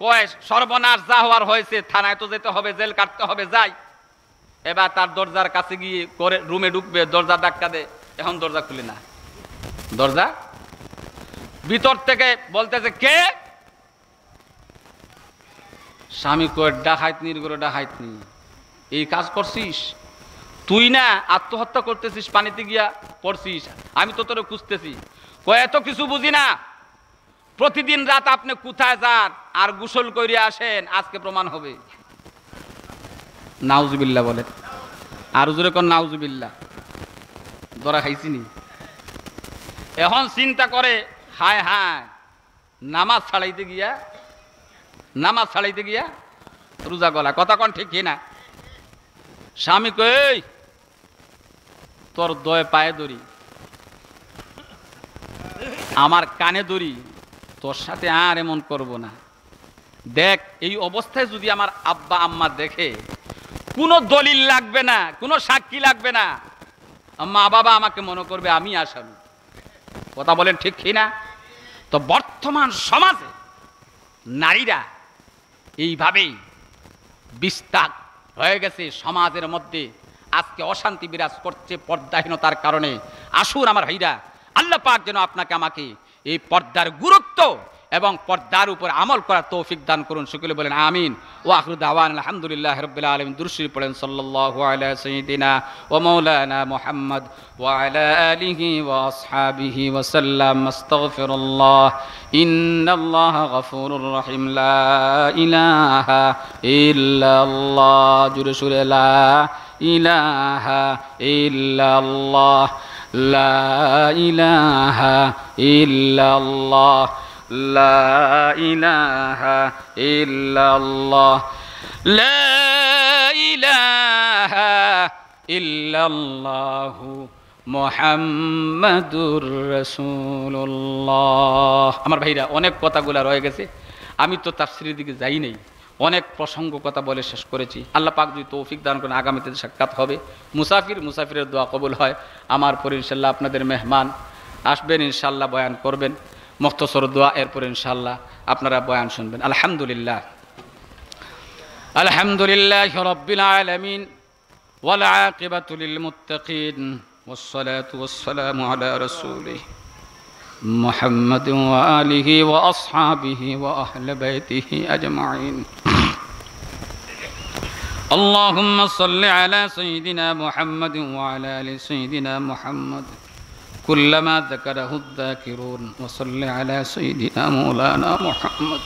কয় সর্বনাশ, যা হওয়ার হয়েছে, থানায় তো যেতে হবে, জেল কাটতে হবে, যাই। এবার তার দরজার কাছে গিয়ে করে রুমে ঢুকবে, দরজা ধাক্কা দে, এখন দরজা খুলে না। দরজা ভিতর থেকে বলতেছে কে? স্বামী কয় ডাকাইতনির করে ডাকাইতনি, এই কাজ করছিস তুই না, আত্মহত্যা করতেছিস, পানিতে গিয়া পড়ছিস, আমি তো তোরে খুঁজতেছি। কয় এত কিছু বুঝি না, প্রতিদিন রাত আপনি কোথায় যান আর গোসল করে আসেন, আজকে প্রমাণ হবে। নাউজুবিল্লাহ বলে, আর জোরে কোন নাউজুবিল্লাহ, ধরা খাইছিনি। এখন চিন্তা করে, হায় হায়, নামাজ ছাড়াইতে গিয়া রোজা গলা, কথা কোন ঠিক না। স্বামী কই, তোর দয়ে পায়ে দড়ি, আমার কানে দড়ি, তোর সাথে আর এমন করব না। দেখ, এই অবস্থায় যদি আমার আব্বা আম্মা দেখে, কোনো দলিল লাগবে না, কোনো সাক্ষী লাগবে না, মা বাবা আমাকে মনে করবে আমি আসামি, কথা বলেন ঠিক কিনা। তো বর্তমান সমাজে নারীরা এইভাবেই বিস্তার হয়ে গেছে, সমাজের মধ্যে আজকে অশান্তি বিরাজ করছে পর্দাহীনতার কারণে। আসুন আমার ভাইরা, আল্লাহ পাক যেন আপনাকে আমাকে এই পর্দার গুরুত্ব এবং পর্দার উপর আমল করার তৌফিক দান করুন। সকলে বলেন আমিন। ওয়া আখিরু দাওয়ানা আলহামদুলিল্লাহি রাব্বিল আলামিন। দুরূদ শরীফ পড়েন সাল্লাল্লাহু আলা সাইয়্যিদিনা ওয়া মাওলানা মুহাম্মদ ওয়া আলা আলিহি ওয়া আসহাবিহি ওয়া সাল্লাম। আস্তাগফিরুল্লাহ, ইন্নাল্লাহা গফুরুর রহিম। লা ইলাহা ইল্লাল্লাহ, জোরে সুরে লা ইলাহা ইল্লাল্লাহ, লা ইলাহা ইল্লাল্লাহ, লা ইলাহা ইল্লাল্লাহ, লা ইলাহা ইল্লাল্লাহু মুহাম্মাদুর রাসূলুল্লাহ। আমার ভাইরা, অনেক কথাগুলো রয়ে গেছে, আমি তো তাফসীরের দিকে যাই নাই, অনেক প্রসঙ্গ কথা বলে শেষ করেছি। আল্লাহ পাক যদি তৌফিক দান করেন আগামীতে সাক্ষাৎ হবে। মুসাফিরের দোয়া কবুল হয়। আমার পরে ইনশাল্লাহ আপনাদের মেহমান আসবেন, ইনশাল্লাহ বয়ান করবেন, মুখতসর দোয়া, এরপর ইনশাল্লাহ আপনারা বয়ান শুনবেন। আলহামদুলিল্লাহ আলহামদুলিল্লাহি রাব্বিল আলামিন ওয়াল আকিবাতু লিল মুত্তাকিন والصلاة والسلام على رسوله محمد وآله وأصحابه وأهل بيته أجمعين. اللهم صل على سيدنا محمد وعلى آل سيدنا محمد كلما ذكره الذاكرون، وصل على سيدنا مولانا محمد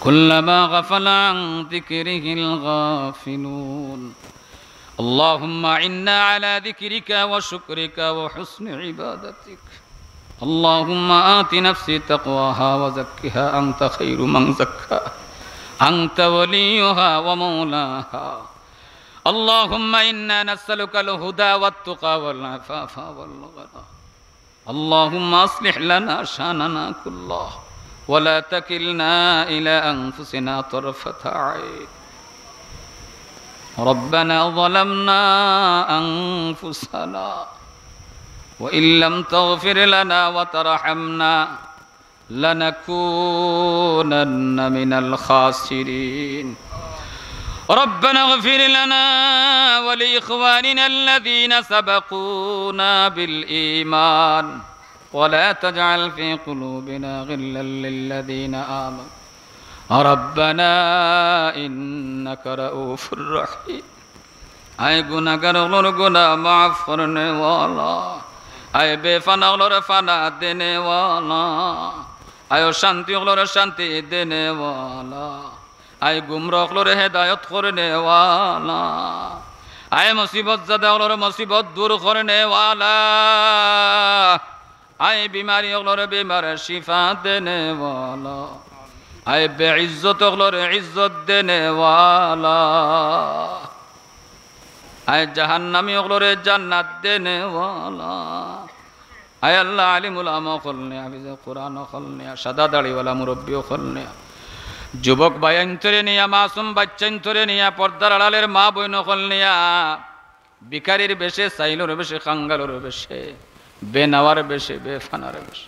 كلما غفل عن ذكره الغافلون. اللهم إنا على ذكرك وشكرك وحسن عبادتك. اللهم آت نفسي تقواها وزكها أنت خير من زكاها أنت وليها ومولاها. اللهم إنا نسألك الهدى والتقى والعفاف والغنى. اللهم أصلح لنا شأننا كله ولا تكلنا إلى أنفسنا طرفة عين. ربنا ظلمنا أنفسنا وإن لم تغفر لنا وترحمنا لنكونن من الخاسرين. ربنا اغفر لنا ولإخواننا الذين سبقونا بالإيمان ولا تجعل في قلوبنا غلا للذين آمنوا ربنا إنك رؤوف رحيم. আয় গুনাহগারগুলোর গুনাহ মাফ করনে ওয়ালা, আয় বেফানাগুলোর ফানা দেনে ওয়ালা, আয় শান্তিগুলোর শান্তি দেনে ওয়ালা, আয় গুমরাহগুলোর হেদায়েত করনে ওয়ালা, আয় মুসিবত জাদাগুলোর মুসিবত দূর করনে ওয়ালা, আয় বিমারিগুলোর বিমার শিফা দেনে ওয়ালা, আয় বেইজ্জতগুলোর ইজ্জত দেনে ওয়ালা, আয় জাহান্নামী ওগুলোরে জান্নাত দেনে ওয়ালা। আয় আল্লাহ আলিমুল আমা খলনে, হাফিজে কোরআন খলনে, সাদা দাড়িওয়ালা মুরব্বী খলনে, যুবক ভাইয়ান ধরে নিয়া, মাসুম বাচ্চান ধরে নিয়া, পর্দার আড়ালের মা বইন খলনিয়া, ভিখারির বেশে, সাইলোর বেশে, খাঙ্গালোর বেশে, বেনাওয়ার বেশে, বেফানার বেশে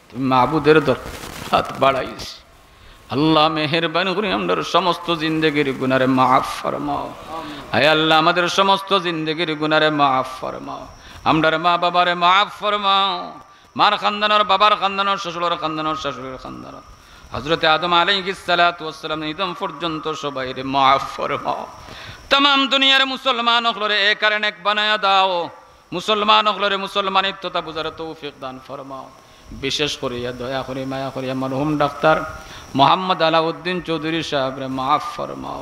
তুমি মাহবুদের দর হাত বাড়াইস। আল্লাহ মেহেরবানি করে আমাদের সমস্ত জিন্দেগির গুনারে মাফ ফরমাও। আয় আল্লাহ আমাদের সমস্ত জিন্দেগির গুনারে মাফ ফরমাও। আমরার মা বাবারে মাফ ফরমাও। মার খানদানোর, বাবার খানদানোর, শ্বশুরের খানদানোর, শাশুড়ির খানদানোর, হযরতে আদম আলাইহিস সালাতু ওয়াস সালাম ইদম পর্যন্ত সবাইরে মাফ ফরমাও। तमाम দুনিয়ার মুসলমান হলরে এক কারণ এক বানায়া দাও। মুসলমান হলরে মুসলমানিত্বতা বুঝার তৌফিক দান ফরমাও। বিশেষ করিয়া দয়া করে মায়া করিয়া মরহুম ডাক্তার মোহাম্মদ আলাউদ্দিন চৌধুরী সাহেবরে মাফ ফরমাও।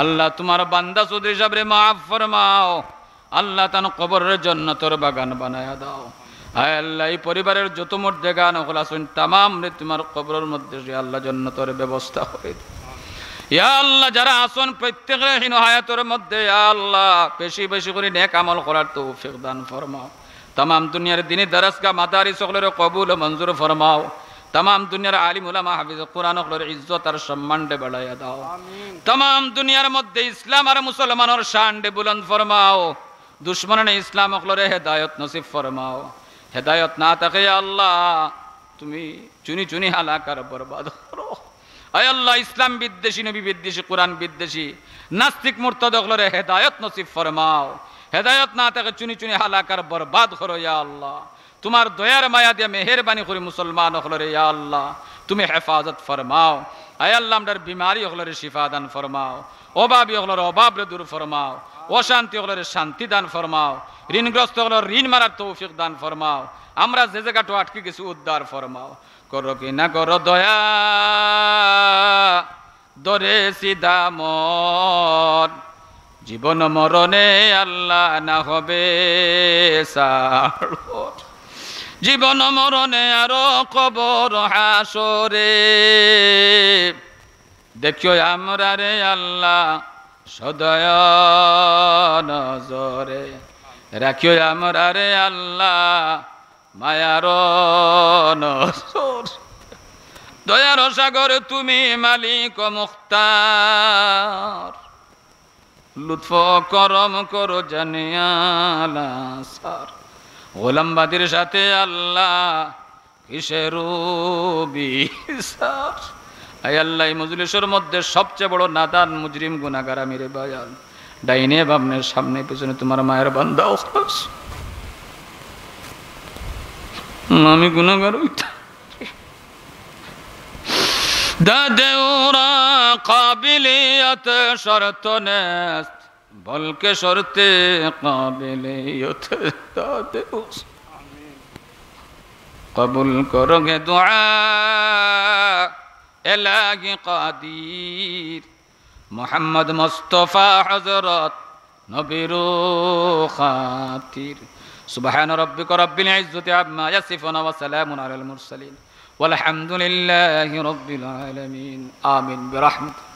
আল্লাহ তোমার বান্দা চৌধুরী সাহেবরে মাফ ফরমাও। আল্লাহ তান কবরের জান্নাতের বাগান বানায়া দাও। আয় আল্লাহ এই পরিবারের যত মধ্যে গান হল আসুন তামাম রে তোমার কবরের মধ্যে আল্লাহ জান্নাতের ব্যবস্থা করে দাও। ইয়া আল্লাহ যারা আসুন প্রত্যেকের হীন হায়াতের মধ্যে আল্লাহ বেশি বেশি করে নেক আমল করার তৌফিক দান ফরমাও। तमाम दुनियार दीनी दरसगाह मदारिस ओगलोरे कबूल मंजूर फरमाओ। तमाम दुनियार आलिम उलामा हाफिज कुरान ओगलोरे इज्जत और सम्मान दे बढ़ाया दाओ। तमाम दुनियार मध्य इस्लाम और मुसलमानोर शान दे बुलंद फरमाओ। दुश्मन ने इस्लाम ओगलोरे हिदायत नसीब फरमाओ। हिदायत ना तके अल्लाह तुमी चुनी चुनी हालाकर बर्बाद करो। आय अल्लाह इस्लाम विद्वेषी नबी विद्वेषी कुरान विद्वेषी नास्तिक मुर्तद ओगलोरे हिदायत नसीब फरमाओ। হেদায়ত না থাকে চুনি চুনি হালাকার বরবাদ করো ইয়া আল্লাহ। তোমার দয়ার মায়া দিয়ে মেহেরবানি করে মুসলমান হলরে ইয়া আল্লাহ তুমি হেফাজত ফরমাও। আয় আল্লাহ আমরার বিমারি হলরে শিফা দান ফরমাও। অভাবী হলর অভাব রে দূর ফরমাও। অশান্তি হলরে শান্তি দান ফরমাও। ঋণগ্রস্ত হলর ঋণ মারার তৌফিক দান ফরমাও। আমরা যে জায়গাটা আটকে গেছি উদ্ধার ফরমাও। করো কি না করো দয়া দরে সিধা মন জীবন মরণে আল্লাহ না হবে সাড়। জীবন মরণে আরো কবর হাসরে দেখিও আমরা রে আল্লাহ সদয়া নজরে রাখিও আমরা রে আল্লাহ মায়ার নজর। দয়ার সাগর তুমি মালিক মুখতার, লুৎফ করম করো জানিয়ালা সার। গোলামবাদির সাথে আল্লাহ কিসের বিচার। আয় আল্লাহ, এই মজলিসের মধ্যে সবচেয়ে বড় নাদান মুজরিম গুনাহগার আমি রে বায়ান। ডাইনে বামনের সামনে পিছনে তোমার মায়ের বান্দা, আমি গুনাহগার হইতাম। দাদে ওরা কাবিলিয়ত শর্ত নেস্ত, বলকে শর্তে কাবিলিয়ত দাদে কবুল করোগে দুআ এলাহি কাদির। মোহাম্মদ মুস্তাফা হযরত নবীর খাতির। সুবহান রাব্বিকা রাব্বিল ইজ্জাতি আম্মা ইয়াসিফুন ওয়া সালামুন আলাল মুরসালিন ওয়ালহামদুলিল্লাহি রাব্বিল আলামিন। আমিন বিরহমাতিহি।